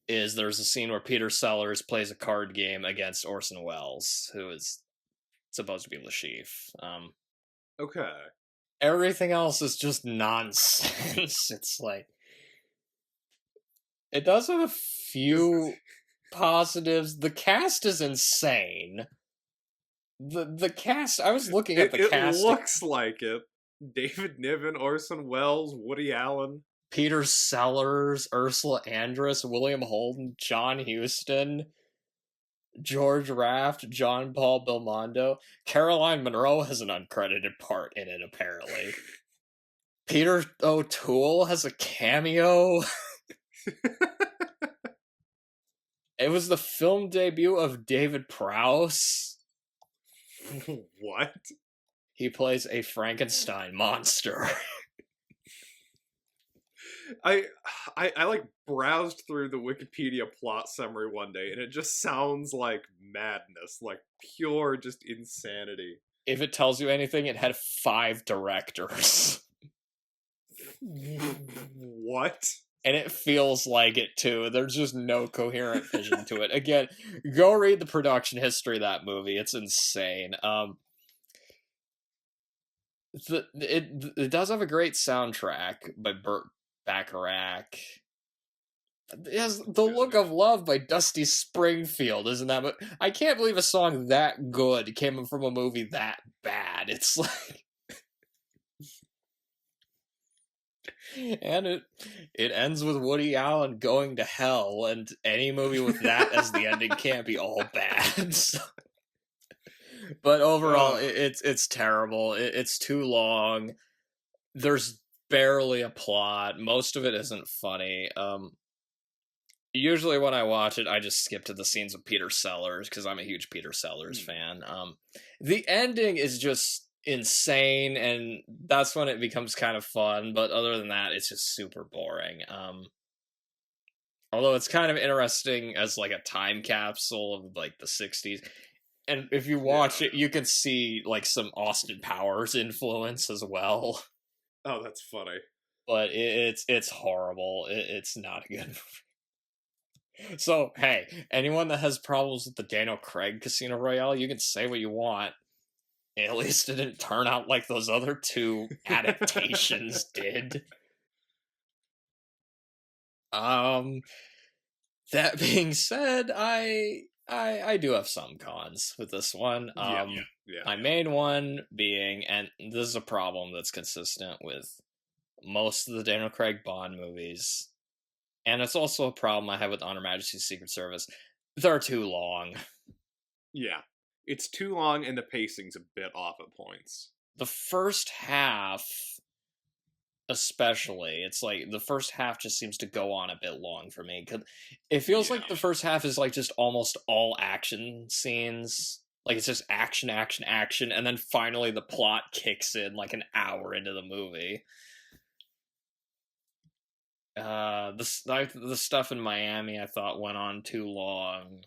is there's a scene where Peter Sellers plays a card game against Orson Welles, who is supposed to be Lashif. Okay. Everything else is just nonsense. It's like, it does have a few positives. The cast is insane. The cast, I was looking at the cast. It looks like it. David Niven, Orson Welles, Woody Allen, Peter Sellers, Ursula Andress, William Holden, John Huston, George Raft, John Paul Belmondo. Caroline Munro has an uncredited part in it, apparently. Peter O'Toole has a cameo. It was the film debut of David Prowse. What? He plays a Frankenstein monster. I like browsed through the Wikipedia plot summary one day, and it just sounds like madness, like pure just insanity. If it tells you anything, it had 5 directors. What? And it feels like it too. There's just no coherent vision to it. Again, go read the production history of that movie. It's insane. It does have a great soundtrack by Burt Bacharach. It has The Look of Love by Dusty Springfield, isn't that? But I can't believe a song that good came from a movie that bad. It's like, and it ends with Woody Allen going to hell, and any movie with that as the ending can't be all bad. So. But overall, it's terrible. It's too long. There's barely a plot. Most of it isn't funny. Usually when I watch it, I just skip to the scenes with Peter Sellers, because I'm a huge Peter Sellers fan. The ending is just insane, and that's when it becomes kind of fun, but other than that, it's just super boring. Although it's kind of interesting as like a time capsule of like the 60s. And if you watch it, you can see like some Austin Powers influence as well. Oh, that's funny. But it's horrible. It's not a good movie. So, hey, anyone that has problems with the Daniel Craig Casino Royale, you can say what you want. At least it didn't turn out like those other 2 adaptations did. That being said, I do have some cons with this one. My main one being, and this is a problem that's consistent with most of the Daniel Craig Bond movies, and it's also a problem I have with On Her Majesty's Secret Service. They're too long. Yeah. It's too long, and the pacing's a bit off at points. The first half, especially, it's like the first half just seems to go on a bit long for me. Cause it feels like the first half is like just almost all action scenes. Like it's just action, action, action, and then finally the plot kicks in like an hour into the movie. The stuff in Miami I thought went on too long.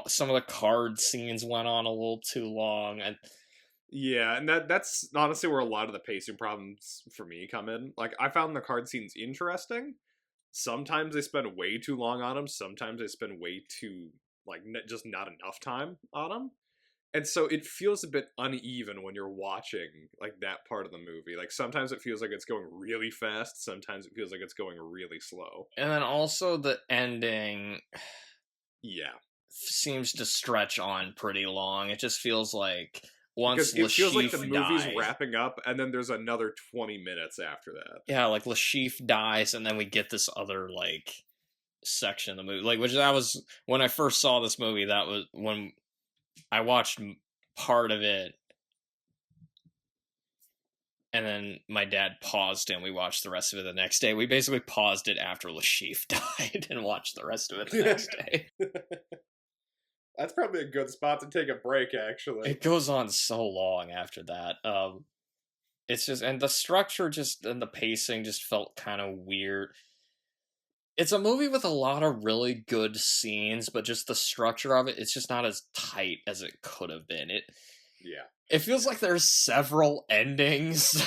Some of the card scenes went on a little too long, and and that's honestly where a lot of the pacing problems for me come in. Like, I found the card scenes interesting. Sometimes they spend way too long on them. Sometimes they spend way too, like, just not enough time on them. And so it feels a bit uneven when you're watching, like, that part of the movie. Like, sometimes it feels like it's going really fast. Sometimes it feels like it's going really slow. And then also the ending... Yeah. Seems to stretch on pretty long. It just feels like once because it feels like the movie's died, wrapping up, and then there's another 20 minutes after that. Yeah, like Lashif dies, and then we get this other like section of the movie. Like, that was when I first saw this movie. That was when I watched part of it And then my dad paused and we watched the rest of it the next day. We basically paused it after Lashif died and watched the rest of it the next day. That's probably a good spot to take a break, actually. It goes on so long after that. It's just, and the structure and the pacing just felt kind of weird. It's a movie with a lot of really good scenes, but just the structure of it, it's just not as tight as it could have been. It feels like there's several endings.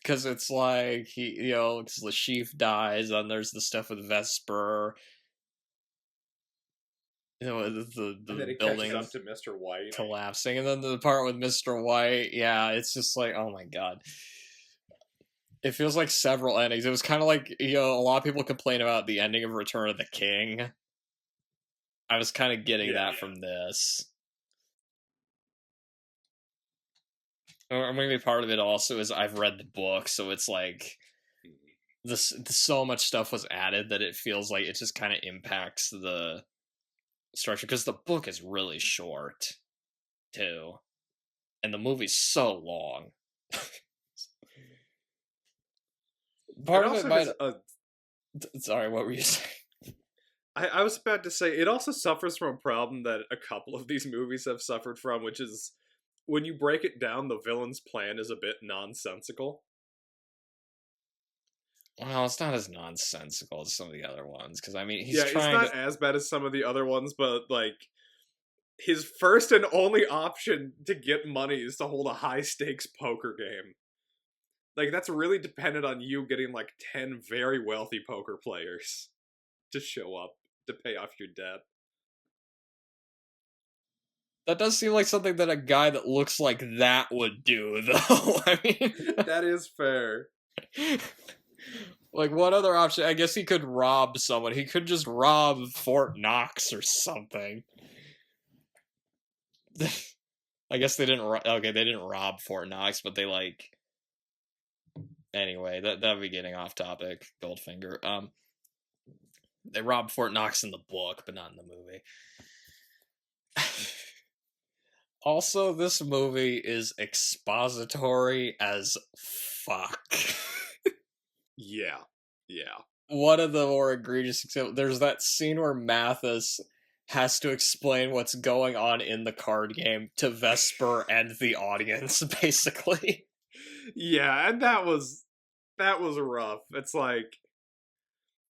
Because it's like, because Lashif dies, and there's the stuff with Vesper. The and then it building catches up to Mr. White collapsing, and then the part with Mr. White, it's just like, oh my god. It feels like several endings. It was kind of like, a lot of people complain about the ending of Return of the King. I was kind of getting that from this. Maybe part of it also is I've read the book, so it's like so much stuff was added that it feels like it just kind of impacts the structure, because the book is really short too, and the movie's so long. Part of it might. Sorry, what were you saying? I was about to say, it also suffers from a problem that a couple of these movies have suffered from, which is, when you break it down, the villain's plan is a bit nonsensical. Well, it's not as nonsensical as some of the other ones, because, I mean, it's not as bad as some of the other ones, but, like, his first and only option to get money is to hold a high-stakes poker game. Like, that's really dependent on you getting, like, 10 very wealthy poker players to show up to pay off your debt. That does seem like something that a guy that looks like that would do, though. I mean... That is fair. Like, what other option? I guess he could rob someone. He could just rob Fort Knox or something. I guess they didn't... Okay, they didn't rob Fort Knox, but they, like... Anyway, that'd be getting off topic, Goldfinger. They robbed Fort Knox in the book, but not in the movie. Also, this movie is expository as fuck. Yeah. One of the more egregious examples, there's that scene where Mathis has to explain what's going on in the card game to Vesper and the audience, basically. Yeah, and that was rough. It's like,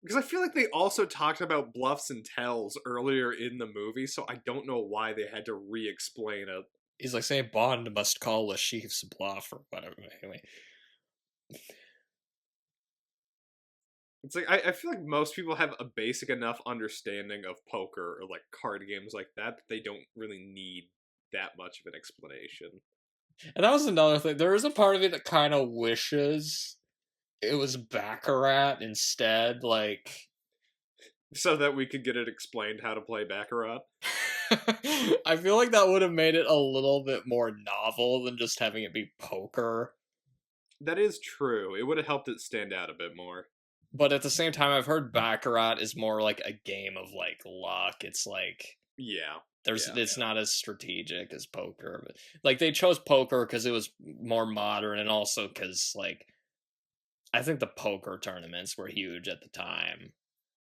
because I feel like they also talked about bluffs and tells earlier in the movie, so I don't know why they had to re-explain it. He's like saying Bond must call Lashif's bluff or whatever. Anyway. It's like, I feel like most people have a basic enough understanding of poker or like card games like that they don't really need that much of an explanation. And that was another thing. There is a part of me that kind of wishes it was Baccarat instead, like... So that we could get it explained how to play Baccarat? I feel like that would have made it a little bit more novel than just having it be poker. That is true. It would have helped it stand out a bit more. But at the same time, I've heard Baccarat is more like a game of, like, luck. It's like... Yeah. It's not as strategic as poker. But, like, they chose poker because it was more modern, and also because, like... I think the poker tournaments were huge at the time.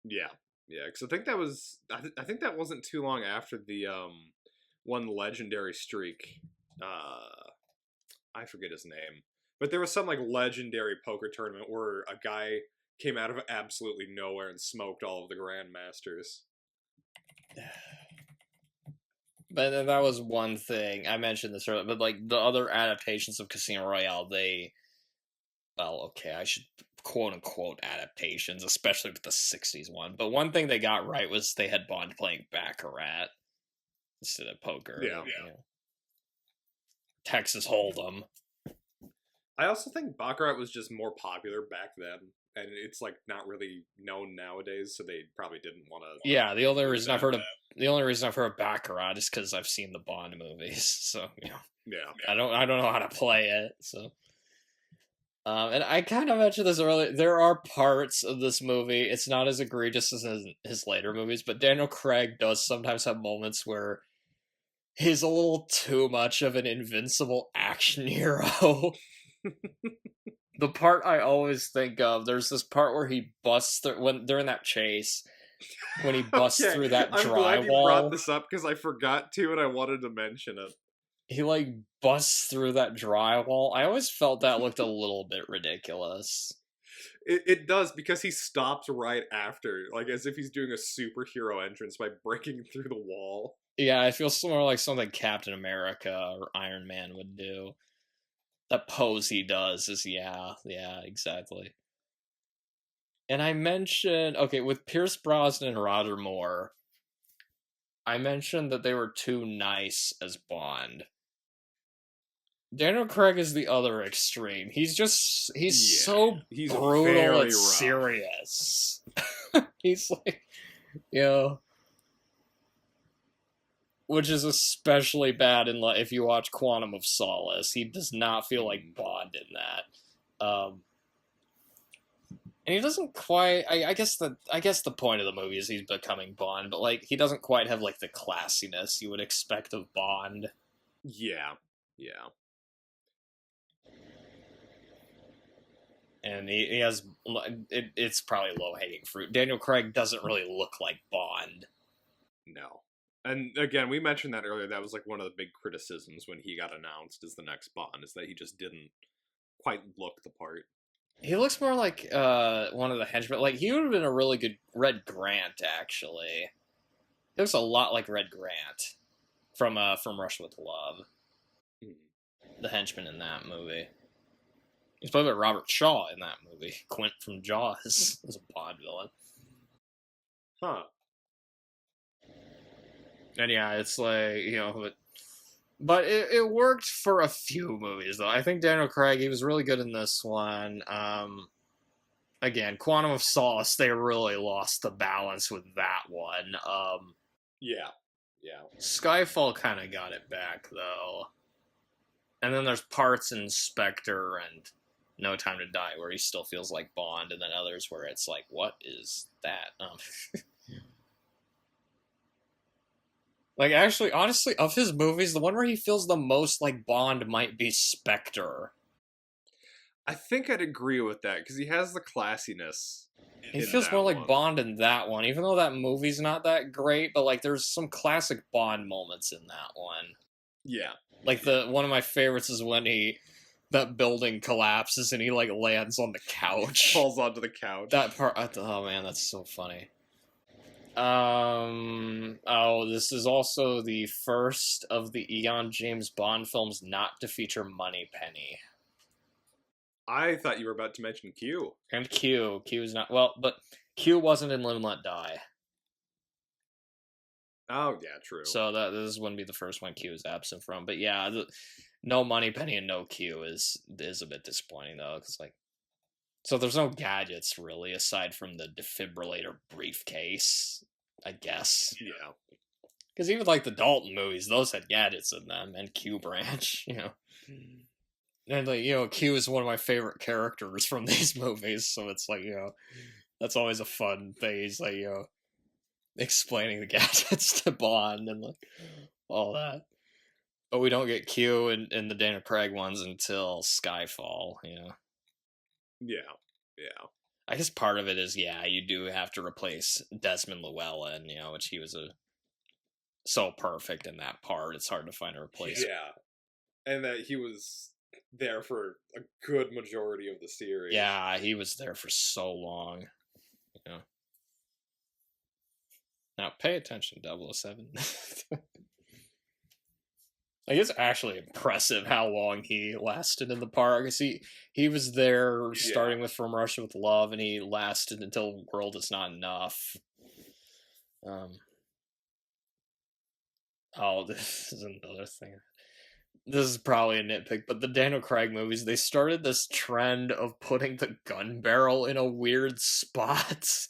Yeah, because I think that was... I think that wasn't too long after the, one legendary streak. I forget his name. But there was some, like, legendary poker tournament where a guy came out of absolutely nowhere and smoked all of the grandmasters. But that was one thing. I mentioned this earlier, but, like, the other adaptations of Casino Royale, they... Well, okay, I should quote-unquote adaptations, especially with the 60s one. But one thing they got right was they had Bond playing Baccarat instead of poker. Yeah. You know. Texas Hold'em. I also think Baccarat was just more popular back then, and it's, like, not really known nowadays, so they probably didn't want to... Yeah, the only reason I've heard of Baccarat is because I've seen the Bond movies, so, you know. Yeah. I don't know how to play it, so... and I kind of mentioned this earlier. There are parts of this movie, it's not as egregious as his later movies, but Daniel Craig does sometimes have moments where he's a little too much of an invincible action hero. The part I always think of, there's this part where he busts through, when during that chase, when he busts through that drywall. I'm glad you brought this up because I forgot to and I wanted to mention it. He, like, busts through that drywall. I always felt that looked a little bit ridiculous. It does, because he stops right after, like, as if he's doing a superhero entrance by breaking through the wall. Yeah, it feels more like something Captain America or Iron Man would do. That pose he does is, yeah, exactly. And I mentioned, okay, with Pierce Brosnan and Roger Moore, I mentioned that they were too nice as Bond. Daniel Craig is the other extreme. He's so brutal and serious. He's like, which is especially bad if you watch Quantum of Solace. He does not feel like Bond in that. And he doesn't quite. I guess the point of the movie is he's becoming Bond, but like he doesn't quite have like the classiness you would expect of Bond. Yeah. And he has it's probably low-hanging fruit. Daniel Craig doesn't really look like Bond. No. And again, we mentioned that earlier. That was like one of the big criticisms when he got announced as the next Bond, is that he just didn't quite look the part. He looks more like one of the henchmen. Like, he would have been a really good Red Grant, actually. He looks a lot like Red Grant from Russia with Love. The henchman in that movie. He's played by Robert Shaw in that movie. Quint from Jaws was a Bond villain. Huh. And yeah, it's like, but it worked for a few movies, though. I think Daniel Craig, he was really good in this one. Again, Quantum of Solace, they really lost the balance with that one. Yeah. Skyfall kind of got it back, though. And then there's parts in Spectre and No Time to Die where he still feels like Bond, and then others where it's like, what is that? Like, actually, honestly, of his movies, the one where he feels the most like Bond might be Spectre. I think I'd agree with that, because he has the classiness. He feels more like Bond in that one, even though that movie's not that great, but, like, there's some classic Bond moments in that one. Yeah. Like, one of my favorites is when that building collapses and he, like, lands on the couch. Falls onto the couch. That part, oh man, that's so funny. This is also the first of the Eon James Bond films not to feature Moneypenny. I thought you were about to mention Q. And Q. Q is not, well, but Q wasn't in Live and Let Die. Oh, yeah, true. So this wouldn't be the first one Q is absent from. But yeah, no Moneypenny and no Q is a bit disappointing, though, because, like, so there's no gadgets, really, aside from the defibrillator briefcase, I guess. Yeah. Because even, like, the Dalton movies, those had gadgets in them, and Q Branch, And, like, Q is one of my favorite characters from these movies, so it's like, that's always a fun thing. He's like, explaining the gadgets to Bond and, like, all that. But we don't get Q in the Daniel Craig ones until Skyfall, Yeah. I guess part of it is, you do have to replace Desmond Llewellyn, which he was so perfect in that part. It's hard to find a replacement. Yeah. And that he was there for a good majority of the series. Yeah, he was there for so long. Now, pay attention, 007. Like, it's actually impressive how long he lasted in the park. He was there starting with From Russia with Love, and he lasted until World Is Not Enough. This is another thing. This is probably a nitpick, but the Daniel Craig movies, they started this trend of putting the gun barrel in a weird spot.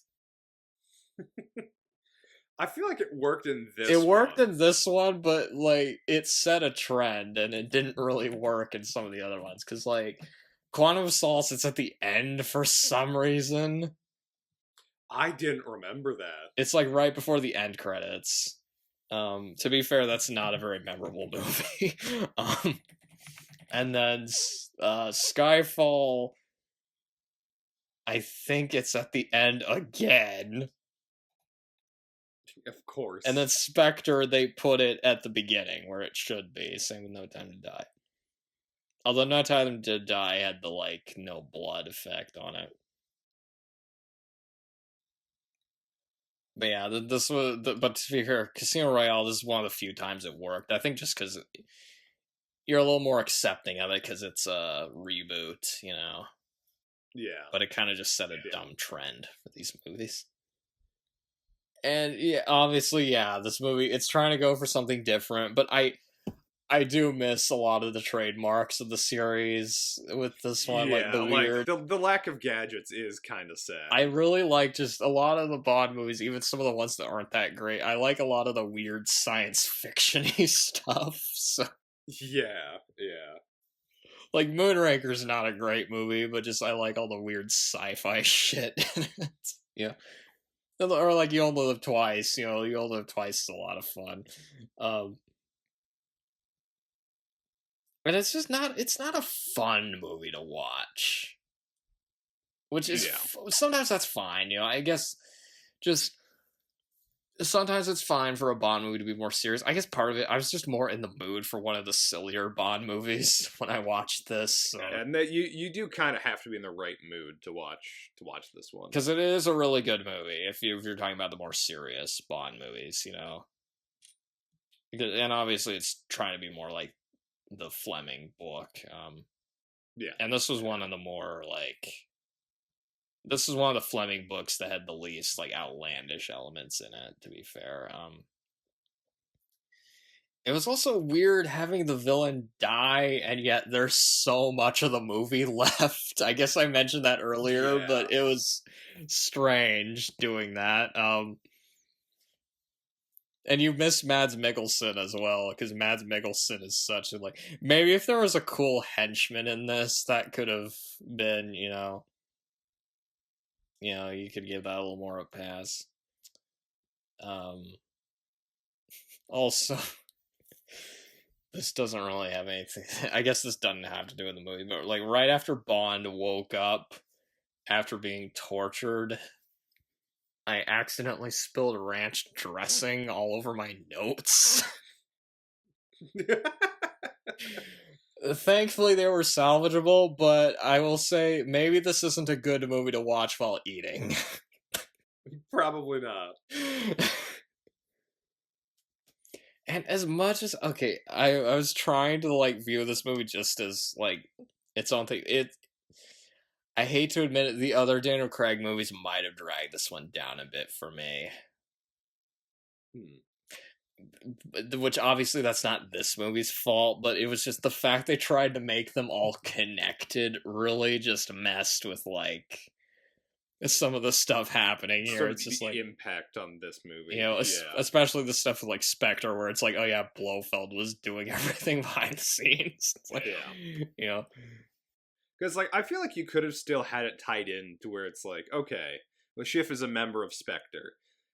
I feel like it worked in this one. It worked in this one, but, like, it set a trend, and it didn't really work in some of the other ones. Because, like, Quantum of Solace, it's at the end for some reason. I didn't remember that. It's, like, right before the end credits. To be fair, that's not a very memorable movie. And then Skyfall, I think it's at the end again. Of course. And then Spectre, they put it at the beginning where it should be. Same with No Time to Die. Although No Time to Die had the, like, no blood effect on it. But yeah, this was. But to be fair, Casino Royale, this is one of the few times it worked. I think just because you're a little more accepting of it because it's a reboot, you know? Yeah. But it kind of just set a dumb trend for these movies. And yeah, obviously, yeah, this movie, it's trying to go for something different, but I do miss a lot of the trademarks of the series with this one, like the weird... the lack of gadgets is kind of sad. I really like just a lot of the Bond movies, even some of the ones that aren't that great. I like a lot of the weird science fiction-y stuff, so... Yeah. Like, Moonraker's not a great movie, but just I like all the weird sci-fi shit in it. Yeah. Or like You Only Live Twice, You Only Live Twice is a lot of fun. And it's just not a fun movie to watch. Which is, sometimes that's fine, I guess just, sometimes it's fine for a Bond movie to be more serious. I guess part of it, I was just more in the mood for one of the sillier Bond movies when I watched this. So. And that you do kind of have to be in the right mood to watch this one. Because it is a really good movie, if you're talking about the more serious Bond movies, And obviously it's trying to be more like the Fleming book. Yeah. And this was one of the more, this is one of the Fleming books that had the least, outlandish elements in it, to be fair. It was also weird having the villain die, and yet there's so much of the movie left. I guess I mentioned that earlier, but it was strange doing that. And you miss Mads Mikkelsen as well, because Mads Mikkelsen is such a, maybe if there was a cool henchman in this, that could have been, you could give that a little more of a pass. Also, this doesn't really have anything. I guess this doesn't have to do with the movie, but right after Bond woke up after being tortured, I accidentally spilled ranch dressing all over my notes. Thankfully, they were salvageable, but I will say maybe this isn't a good movie to watch while eating. Probably not. And as much as I was trying to view this movie just as its own thing. I hate to admit it, the other Daniel Craig movies might have dragged this one down a bit for me. Which obviously that's not this movie's fault, but it was just the fact they tried to make them all connected really just messed with some of the stuff happening here. It's just the impact on this movie, especially the stuff with Spectre, where it's oh yeah, Blofeld was doing everything behind the scenes. It's because I feel like you could have still had it tied in to where it's okay, well, Schiff is a member of Spectre.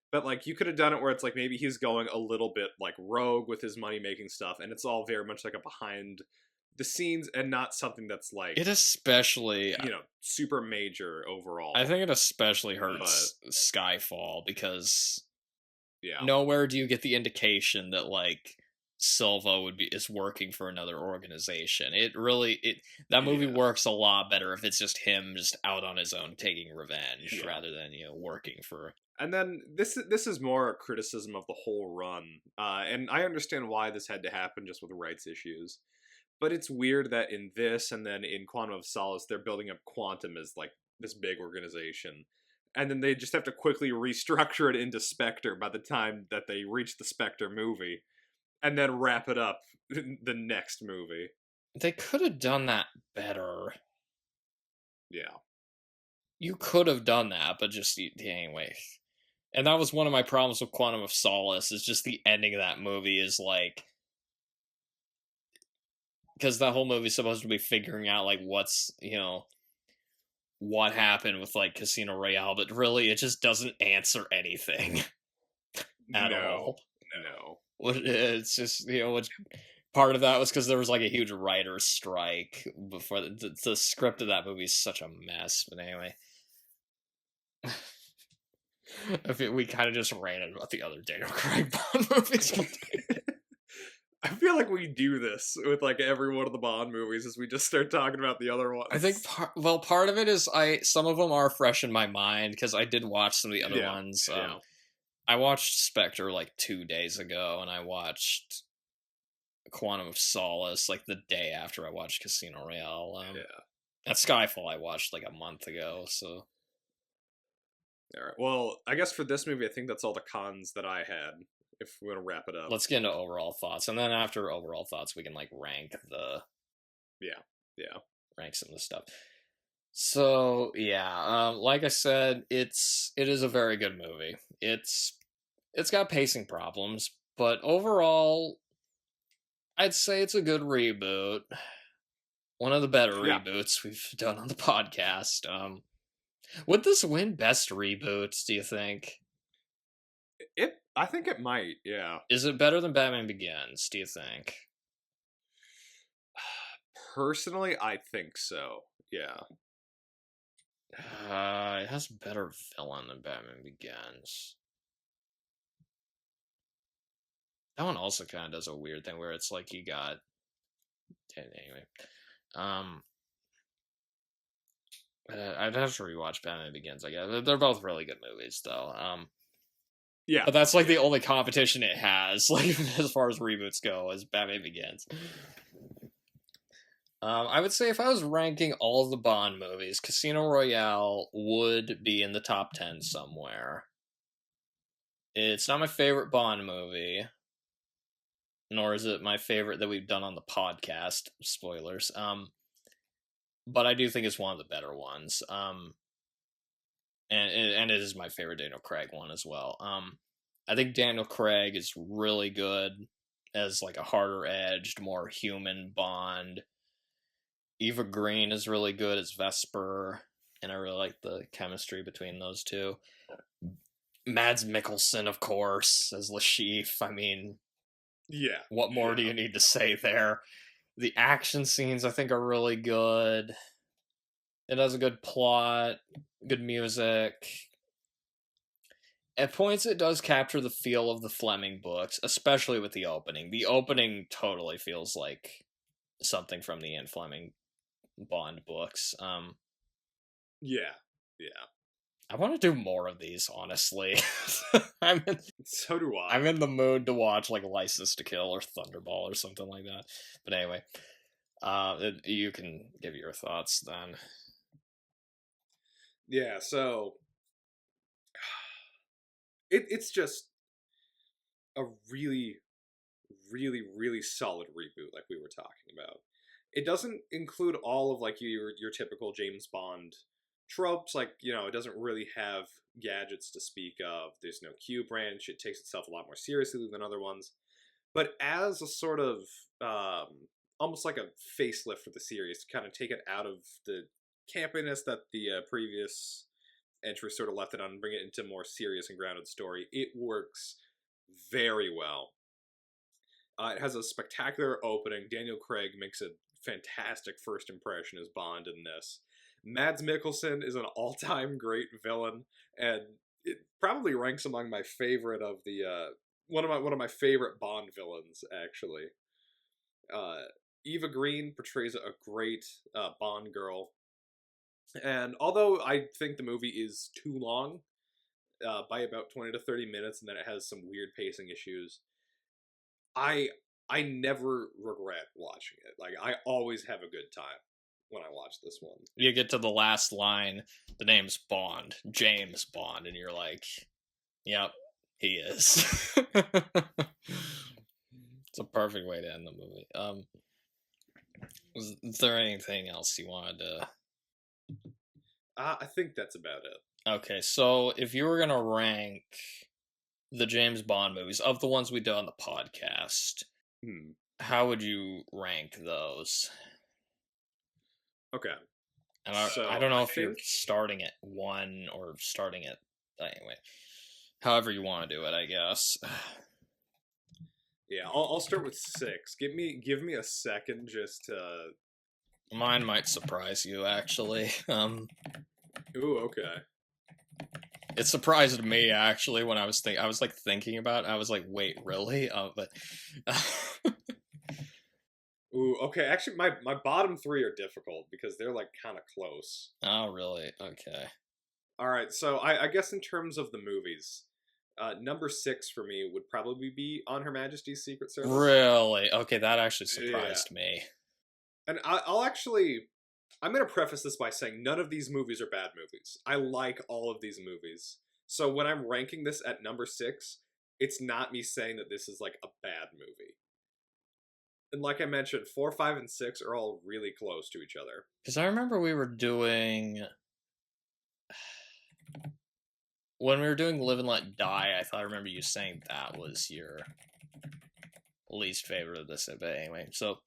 But, you could have done it where it's, maybe he's going a little bit, rogue with his money-making stuff, and it's all very much, a behind-the-scenes and not something that's, It especially... super major overall. I think it especially hurts Skyfall, because... nowhere do you get the indication that, Silva is working for another organization. That movie works a lot better if it's just him just out on his own taking revenge rather than, working for... And then this is more a criticism of the whole run, and I understand why this had to happen just with rights issues, but it's weird that in this and then in Quantum of Solace they're building up Quantum as this big organization, and then they just have to quickly restructure it into Spectre by the time that they reach the Spectre movie, and then wrap it up in the next movie. They could have done that better. Yeah. You could have done that, but just anyway. And that was one of my problems with Quantum of Solace, is just the ending of that movie is because that whole movie is supposed to be figuring out what's, what happened with Casino Royale, but really it just doesn't answer anything at all. No. It's just, which part of that was because there was like a huge writer's strike before the script of that movie is such a mess. But anyway, I feel we kind of just ranted about the other Daniel Craig Bond movies. I feel like we do this with like every one of the Bond movies as we just start talking about the other ones. I think part of it is some of them are fresh in my mind because I did watch some of the other ones. I watched Spectre like 2 days ago, and I watched Quantum of Solace like the day after I watched Casino Royale. At Skyfall I watched like a month ago, so. All right. Well, I guess for this movie, I think that's all the cons that I had. If we're gonna wrap it up, let's get into overall thoughts, and then after overall thoughts, we can like rank the. Rank some of the stuff. So yeah, like I said, it is a very good movie. It's got pacing problems, but overall, I'd say it's a good reboot. One of the better reboots we've done on the podcast. Would this win best reboots, do you think? I think it might, yeah. Is it better than Batman Begins, do you think? Personally, I think so, yeah. It has a better villain than Batman Begins. That one also kind of does a weird thing where it's like you got... Anyway. I'd have to rewatch Batman Begins, I guess. They're both really good movies, though. Yeah. But that's like the only competition it has, like as far as reboots go, is Batman Begins. I would say if I was ranking all of the Bond movies, Casino Royale would be in the top 10 somewhere. It's not my favorite Bond movie, nor is it my favorite that we've done on the podcast. Spoilers. But I do think it's one of the better ones. And it is my favorite Daniel Craig one as well. I think Daniel Craig is really good as like a harder edged, more human Bond. Eva Green is really good as Vesper, and I really like the chemistry between those two. Mads Mikkelsen, of course, as Le Chiffre. I mean, yeah. What more do you need to say there? The action scenes, I think, are really good. It has a good plot, good music. At points, it does capture the feel of the Fleming books, especially with the opening. The opening totally feels like something from the Ian Fleming Bond books. Yeah. I want to do more of these, honestly. So do I. I'm in the mood to watch like License to Kill or Thunderball or something like that. But anyway, you can give your thoughts then. Yeah, so it's just a really, really, really solid reboot, like we were talking about. It doesn't include all of like your typical James Bond tropes, like, it doesn't really have gadgets to speak of. There's no Q branch. It takes itself a lot more seriously than other ones. But as a sort of almost like a facelift for the series, to kind of take it out of the campiness that the previous entry sort of left it on and bring it into a more serious and grounded story, it works very well. It has a spectacular opening. Daniel Craig makes a fantastic first impression as Bond in this. Mads Mikkelsen is an all-time great villain, and it probably ranks among my favorite of the one of my favorite Bond villains, actually. Eva Green portrays a great Bond girl, and although I think the movie is too long, by about 20 to 30 minutes, and then it has some weird pacing issues, I never regret watching it. Like, I always have a good time when I watch this one. You get to the last line, the name's Bond, James Bond, and you're like, yep, he is. It's a perfect way to end the movie. Is there anything else you wanted to... I think that's about it. Okay, so if you were going to rank the James Bond movies, of the ones we did on the podcast, how would you rank those? Okay. And I don't know if you're starting at 1 or starting at... Anyway, however you want to do it, I guess. Yeah, I'll start with 6. Give me a second just to. Mine might surprise you, actually. Ooh, okay. It surprised me actually when I was thinking about it. I was like, wait, really? But Ooh, okay. Actually, my bottom 3 are difficult because they're like kind of close. oh, really? Okay. All right, so I guess in terms of the movies, number 6 for me would probably be On Her Majesty's Secret Service. Really? Okay, that actually Yeah. surprised me. And I'm going to preface this by saying none of these movies are bad movies. I like all of these movies. So when I'm ranking this at number 6, it's not me saying that this is like a bad movie. And like I mentioned, 4, 5, and 6 are all really close to each other. Because I remember we were doing... When we were doing Live and Let Die, I remember you saying that was your least favorite of this. But anyway, so...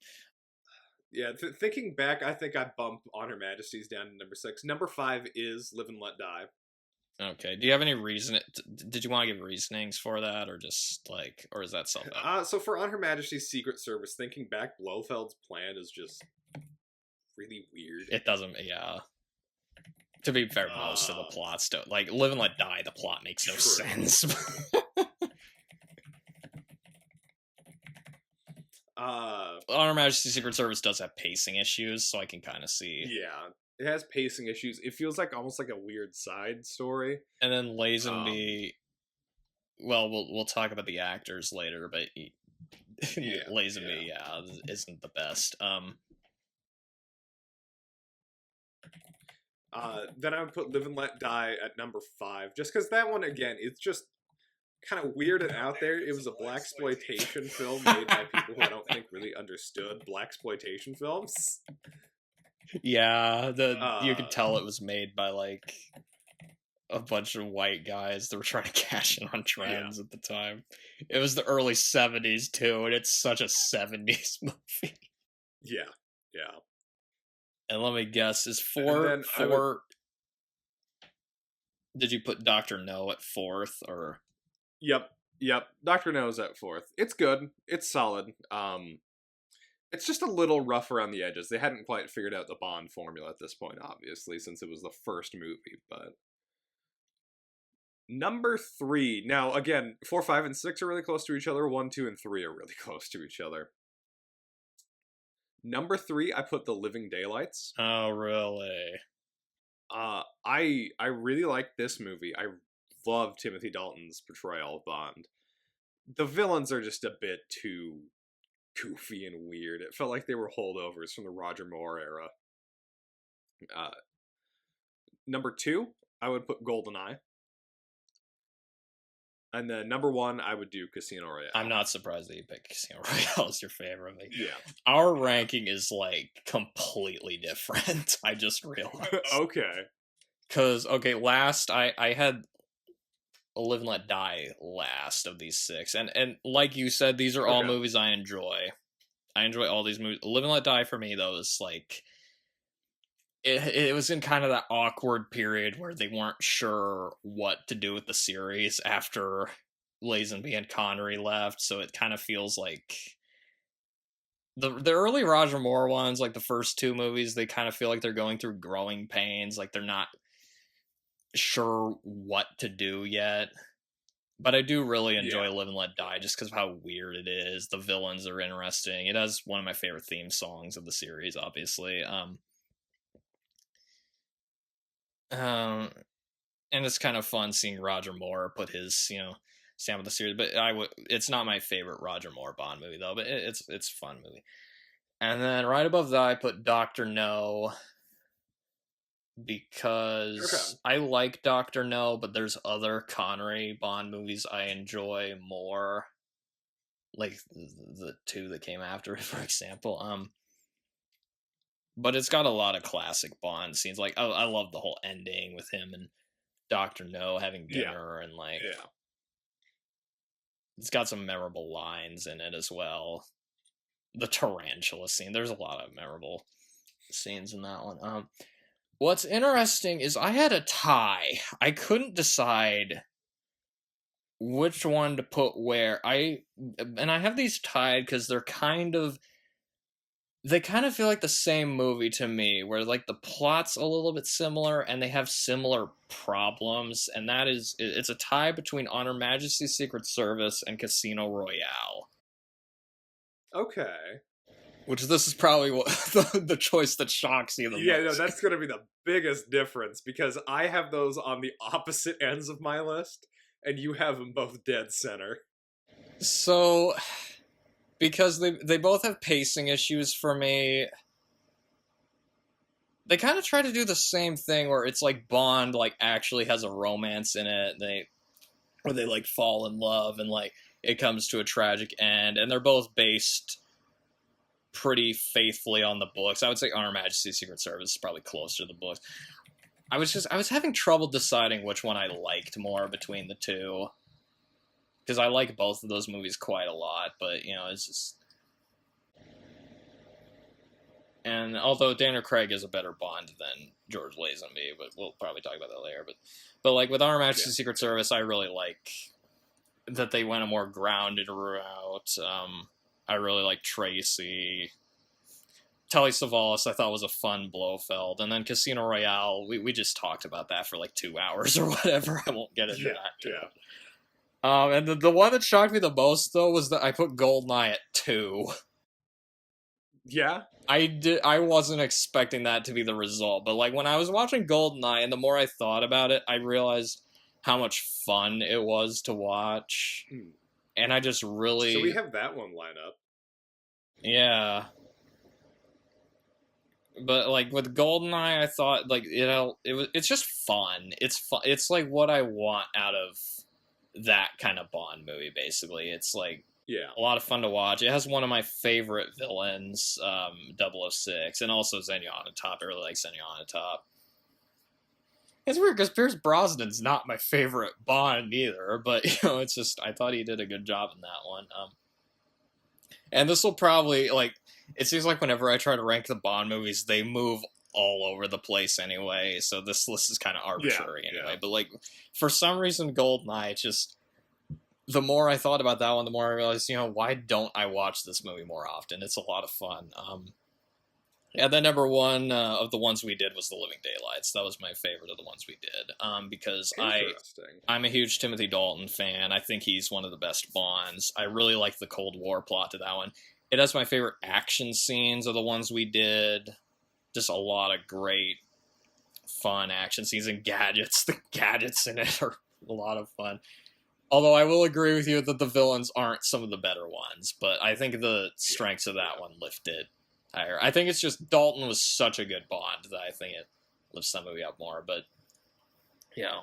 Yeah, thinking back, I think I bumped On Her Majesty's down to number 6. Number 5 is Live and Let Die. Okay. Do you have any reason? Did you want to give reasonings for that, or just like, or is that something? So for On Her Majesty's Secret Service, thinking back, Blofeld's plan is just really weird. It doesn't. Yeah. To be fair, most of the plots don't. Like Live and Let Die, the plot makes no sense. On Her Majesty's Secret Service does have pacing issues, so I can kind of see. Yeah, it has pacing issues. It feels like almost like a weird side story. And then Lazenby. Well, we'll talk about the actors later, but Lazenby, isn't the best. Then I would put Live and Let Die at number 5, just because that one again, it's just kind of weird and out there. It was a blaxploitation film made by people who I don't think really understood blaxploitation films. Yeah, you could tell it was made by like a bunch of white guys that were trying to cash in on trends at the time. It was the early 70s too, and it's such a 70s movie. Yeah. And let me guess, is 4 Did you put Dr. No at 4th, or? Yep. Dr. No's at 4th. It's good. It's solid. It's just a little rough around the edges. They hadn't quite figured out the Bond formula at this point, obviously, since it was the first movie, but... Number 3. Now, again, 4, 5, and 6 are really close to each other. 1, 2, and 3 are really close to each other. Number 3, I put The Living Daylights. Oh, really? I really like this movie. I love Timothy Dalton's portrayal of Bond. The villains are just a bit too goofy and weird. It felt like they were holdovers from the Roger Moore era. Number 2, I would put GoldenEye. And then number 1, I would do Casino Royale. I'm not surprised that you picked Casino Royale as your favorite. Yeah. Our ranking is like completely different. I just realized. Okay. Because, last, I had Live and Let Die last of these 6. And like you said, these are all movies I enjoy. I enjoy all these movies. Live and Let Die for me, though, is like... It was in kind of that awkward period where they weren't sure what to do with the series after Lazenby and Connery left, so it kind of feels like the early Roger Moore ones, like the first 2 movies, they kind of feel like they're going through growing pains, like they're not sure what to do yet. But I do really enjoy Live and Let Die just because of how weird it is. The villains are interesting. It has one of my favorite theme songs of the series, obviously. And it's kind of fun seeing Roger Moore put his, stamp with the series. But it's not my favorite Roger Moore Bond movie though. But it's a fun movie. And then right above that, I put Dr. No because I like Dr. No, but there's other Connery Bond movies I enjoy more, like the 2 that came after it, for example. But it's got a lot of classic Bond scenes. Like, I love the whole ending with him and Dr. No having dinner and, like... Yeah. It's got some memorable lines in it as well. The tarantula scene. There's a lot of memorable scenes in that one. What's interesting is I had a tie. I couldn't decide which one to put where. I have these tied because they kind of feel like the same movie to me, where like the plot's a little bit similar and they have similar problems, and it's a tie between On Her Majesty's Secret Service and Casino Royale. Okay. Which this is probably what, the choice that shocks you the most. Yeah, no, that's going to be the biggest difference, because I have those on the opposite ends of my list, and you have them both dead center. So, because they both have pacing issues for me, they kind of try to do the same thing where it's like Bond like actually has a romance in it, where they like fall in love and like it comes to a tragic end, and they're both based pretty faithfully on the books. I would say On Her Majesty's Secret Service is probably closer to the books. I was having trouble deciding which one I liked more between the two, because I like both of those movies quite a lot, but you know, it's just. And although Daniel Craig is a better Bond than George Lazenby, but we'll probably talk about that later. But like with On Her Majesty's Secret Service, I really like that they went a more grounded route. I really like Tracy. Telly Savalas I thought was a fun Blofeld. And then Casino Royale, we just talked about that for like 2 hours or whatever. I won't get into that. Yeah. And the one that shocked me the most, though, was that I put Goldeneye at 2. Yeah? I wasn't expecting that to be the result. But like when I was watching Goldeneye, and the more I thought about it, I realized how much fun it was to watch. And I just really... So we have that one line up. Yeah. But like with Goldeneye, I thought like, you know, it's just fun. It's fun. It's like what I want out of that kind of Bond movie, basically. It's like a lot of fun to watch. It has one of my favorite villains, 006, and also Zenyatta. I really like Zenyatta. It's weird because Pierce Brosnan's not my favorite Bond either, but you know, it's just I thought he did a good job in that one. And this will probably, like, it seems like whenever I try to rank the Bond movies, they move all over the place anyway, so this list is kind of arbitrary anyway. But, like, for some reason, Goldeneye, just, the more I thought about that one, the more I realized, you know, why don't I watch this movie more often? It's a lot of fun. Then number one of the ones we did was The Living Daylights. That was my favorite of the ones we did. Because I'm a huge Timothy Dalton fan. I think he's one of the best Bonds. I really like the Cold War plot to that one. It has my favorite action scenes of the ones we did. Just a lot of great, fun action scenes and gadgets. The gadgets in it are a lot of fun. Although I will agree with you that the villains aren't some of the better ones. But I think the strengths of that one lift it higher. I think it's just Dalton was such a good Bond that I think it lifts that movie up more. But, you know,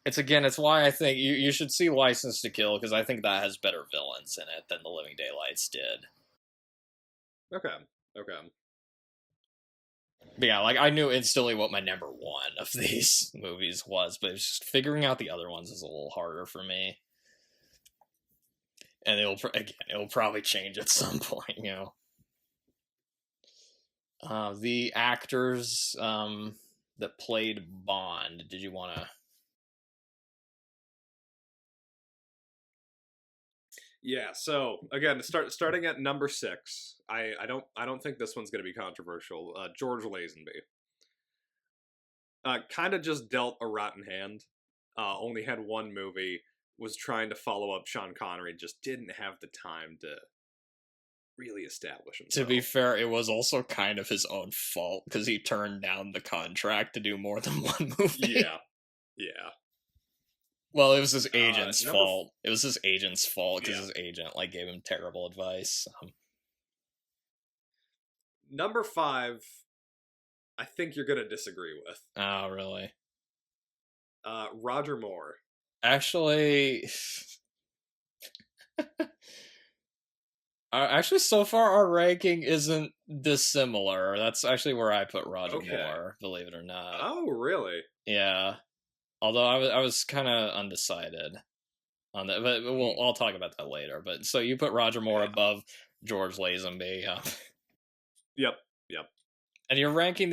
it's why I think you should see License to Kill, because I think that has better villains in it than The Living Daylights did. Okay. But yeah, like I knew instantly what my number one of these movies was, but it's just figuring out the other ones is a little harder for me. And it'll probably change at some point, you know. The actors that played Bond, did you want to? Yeah, so again, starting at number 6, I don't think this one's going to be controversial. George Lazenby. Kind of just dealt a rotten hand. Only had one movie. Was trying to follow up Sean Connery. Just didn't have the time to really establish himself. To be fair, it was also kind of his own fault because he turned down the contract to do more than one movie. Yeah. Well, it was his agent's fault. It was his agent's fault because his agent like gave him terrible advice. Number 5, I think you're gonna disagree with. Oh, really? Roger Moore. Actually, so far our ranking isn't dissimilar. That's actually where I put Roger Moore, believe it or not. Oh, really? Yeah. Although I was kind of undecided on that, but I'll talk about that later. But so you put Roger Moore above George Lazenby. Yep. And you're ranking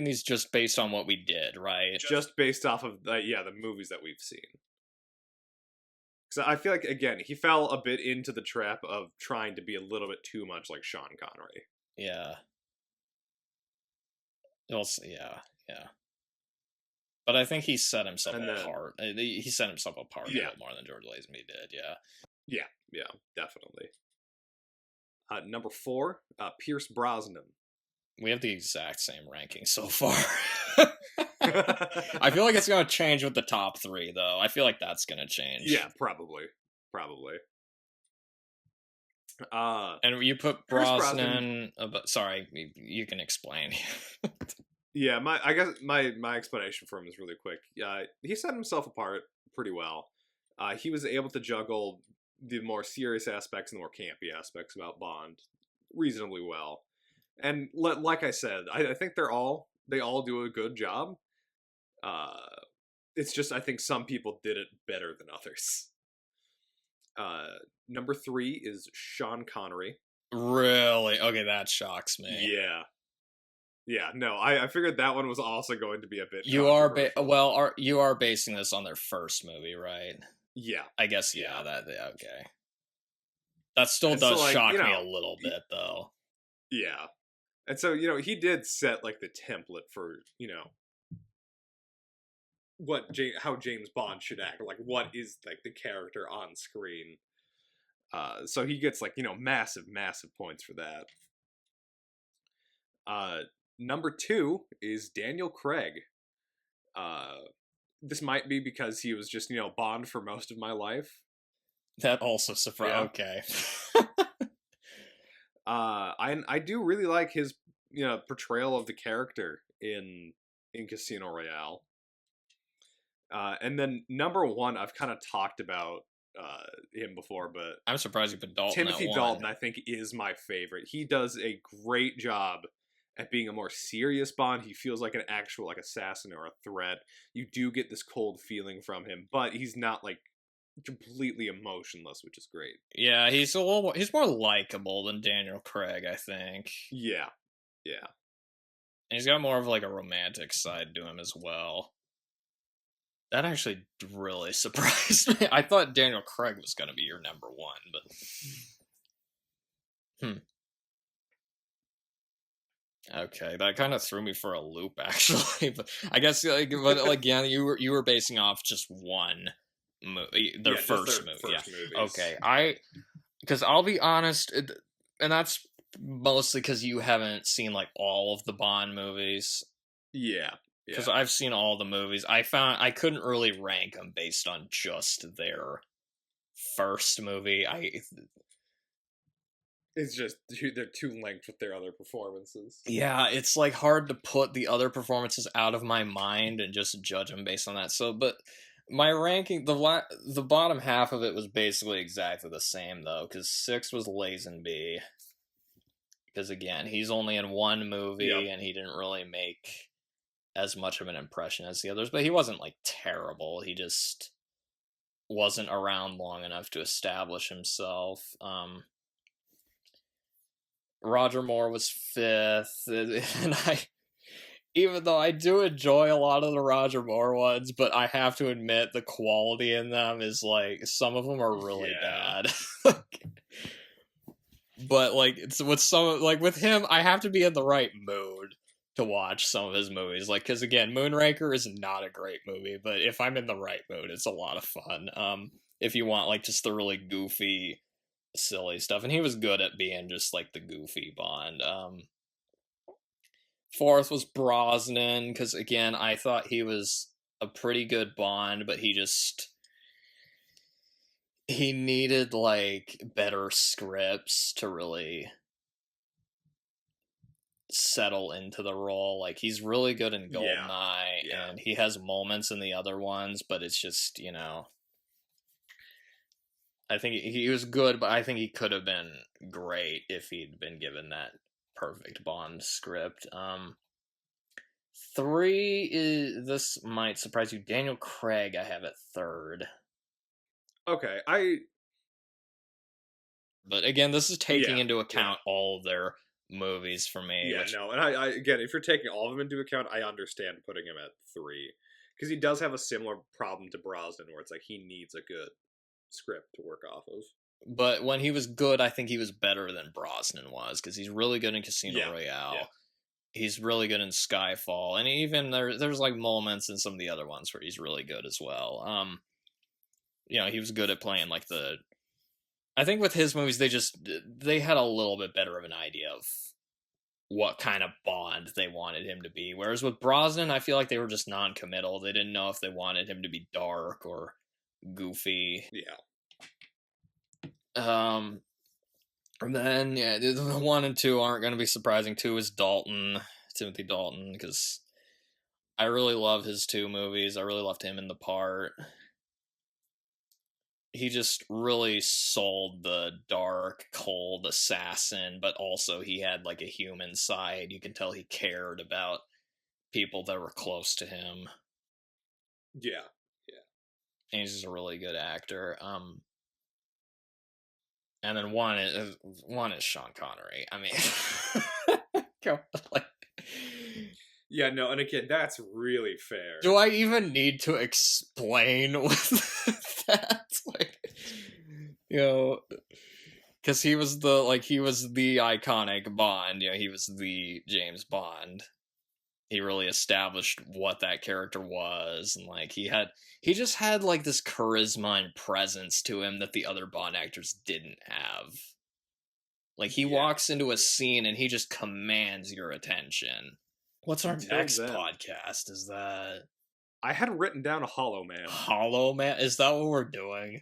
these just based on what we did, right? Just based off of the movies that we've seen. Because I feel like, again, he fell a bit into the trap of trying to be a little bit too much like Sean Connery. Yeah. Also, yeah. But I think he set himself apart. He set himself apart a bit more than George Lazenby did, yeah. Yeah, definitely. Number 4, Pierce Brosnan. We have the exact same ranking so far. I feel like it's going to change with the top 3, though. I feel like that's going to change. Yeah, probably. And you put Brosnan... sorry, you can explain. Yeah, I guess my explanation for him is really quick. He set himself apart pretty well. He was able to juggle the more serious aspects and the more campy aspects about Bond reasonably well. And like I said, I think they all do a good job. It's just I think some people did it better than others. Number 3 is Sean Connery. Really? Okay, that shocks me. Yeah, no, I figured that one was also going to be a bit you are basing this on their first movie, right? Yeah. I guess, yeah. Okay. That still does shock me a little bit, though. Yeah. And so, he did set, like, the template for, how James Bond should act, like, what is, like, the character on screen. So he gets, like, massive points for that. Number 2 is Daniel Craig. This might be because he was just, Bond for most of my life. That also surprised. Okay. I do really like his, portrayal of the character in Casino Royale. And then number 1, I've kind of talked about him before, but I'm surprised you put Dalton. Timothy Dalton, I think, is my favorite. He does a great job at being a more serious Bond. He feels like an actual assassin or a threat. You do get this cold feeling from him, but he's not completely emotionless, which is great. Yeah, he's more likable than Daniel Craig, I think. Yeah. And he's got more of a romantic side to him as well. That actually really surprised me. I thought Daniel Craig was going to be your number 1, but okay, that kind of threw me for a loop, actually. But I guess, yeah, you were basing off just one movie, their first movie. Movies. Okay, because I'll be honest, and that's mostly because you haven't seen all of the Bond movies. Yeah. Because I've seen all the movies. I found I couldn't really rank them based on just their first movie. It's just they're too linked with their other performances. Yeah, it's hard to put the other performances out of my mind and just judge them based on that. So, but my ranking, the bottom half of it was basically exactly the same though, because 6 was Lazenby. Because again, he's only in one movie and he didn't really make as much of an impression as the others, but he wasn't terrible. He just wasn't around long enough to establish himself. Roger Moore was 5th, and even though I do enjoy a lot of the Roger Moore ones, but I have to admit the quality in them is some of them are really bad. But it's with some with him, I have to be in the right mood to watch some of his movies. Because again, Moonraker is not a great movie, but if I'm in the right mood, it's a lot of fun. If you want just the really goofy, silly stuff, and he was good at being just the goofy Bond. 4th was Brosnan, because again, I thought he was a pretty good Bond, but he needed better scripts to really settle into the role. He's really good in Goldeneye, and he has moments in the other ones, but it's just, I think he was good, but I think he could have been great if he'd been given that perfect Bond script. 3 is, this might surprise you, Daniel Craig I have at 3rd. Okay, But again, this is taking into account all of their movies for me. Yeah, no, and I again, if you're taking all of them into account, I understand putting him at 3. Because he does have a similar problem to Brosnan, where it's he needs a good script to work off of. But when he was good, I think he was better than Brosnan was, because he's really good in Casino Royale. Yeah. He's really good in Skyfall, and even there's like moments in some of the other ones where he's really good as well. He was good at playing like I think with his movies, they had a little bit better of an idea of what kind of Bond they wanted him to be. Whereas with Brosnan, I feel like they were just non-committal. They didn't know if they wanted him to be dark or goofy. Yeah. And then, the 1 and 2 aren't going to be surprising. 2 is Timothy Dalton, because I really love his 2 movies. I really loved him in The Part. He just really sold the dark, cold assassin, but also he had like a human side. You can tell he cared about people that were close to him. Yeah. And he's just a really good actor. And then one is Sean Connery. I mean, yeah, no, and again, that's really fair. Do I even need to explain with that? Because he was the iconic Bond. He was the James Bond. He really established what that character was, and he just had like this charisma and presence to him that the other Bond actors didn't have. Like, he walks into a scene and he just commands your attention. What's our next podcast? Is that... I had written down a Hollow Man. Hollow Man? Is that what we're doing?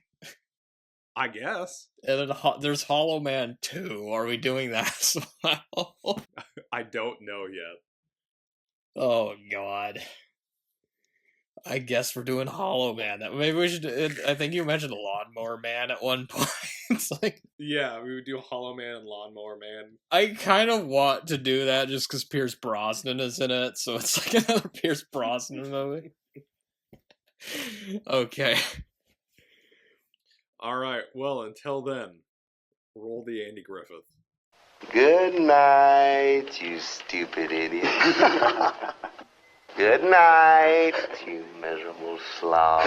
I guess. And then there's Hollow Man 2. Are we doing that as well? I don't know yet. Oh, God. I guess we're doing Hollow Man. Maybe we should... I think you mentioned Lawnmower Man at one point. It's like... Yeah, we would do Hollow Man and Lawnmower Man. I kind of want to do that just because Pierce Brosnan is in it, so it's like another Pierce Brosnan movie. Okay. Alright, well, until then, roll the Andy Griffith. Good night, you stupid idiot. Good night, you miserable slob.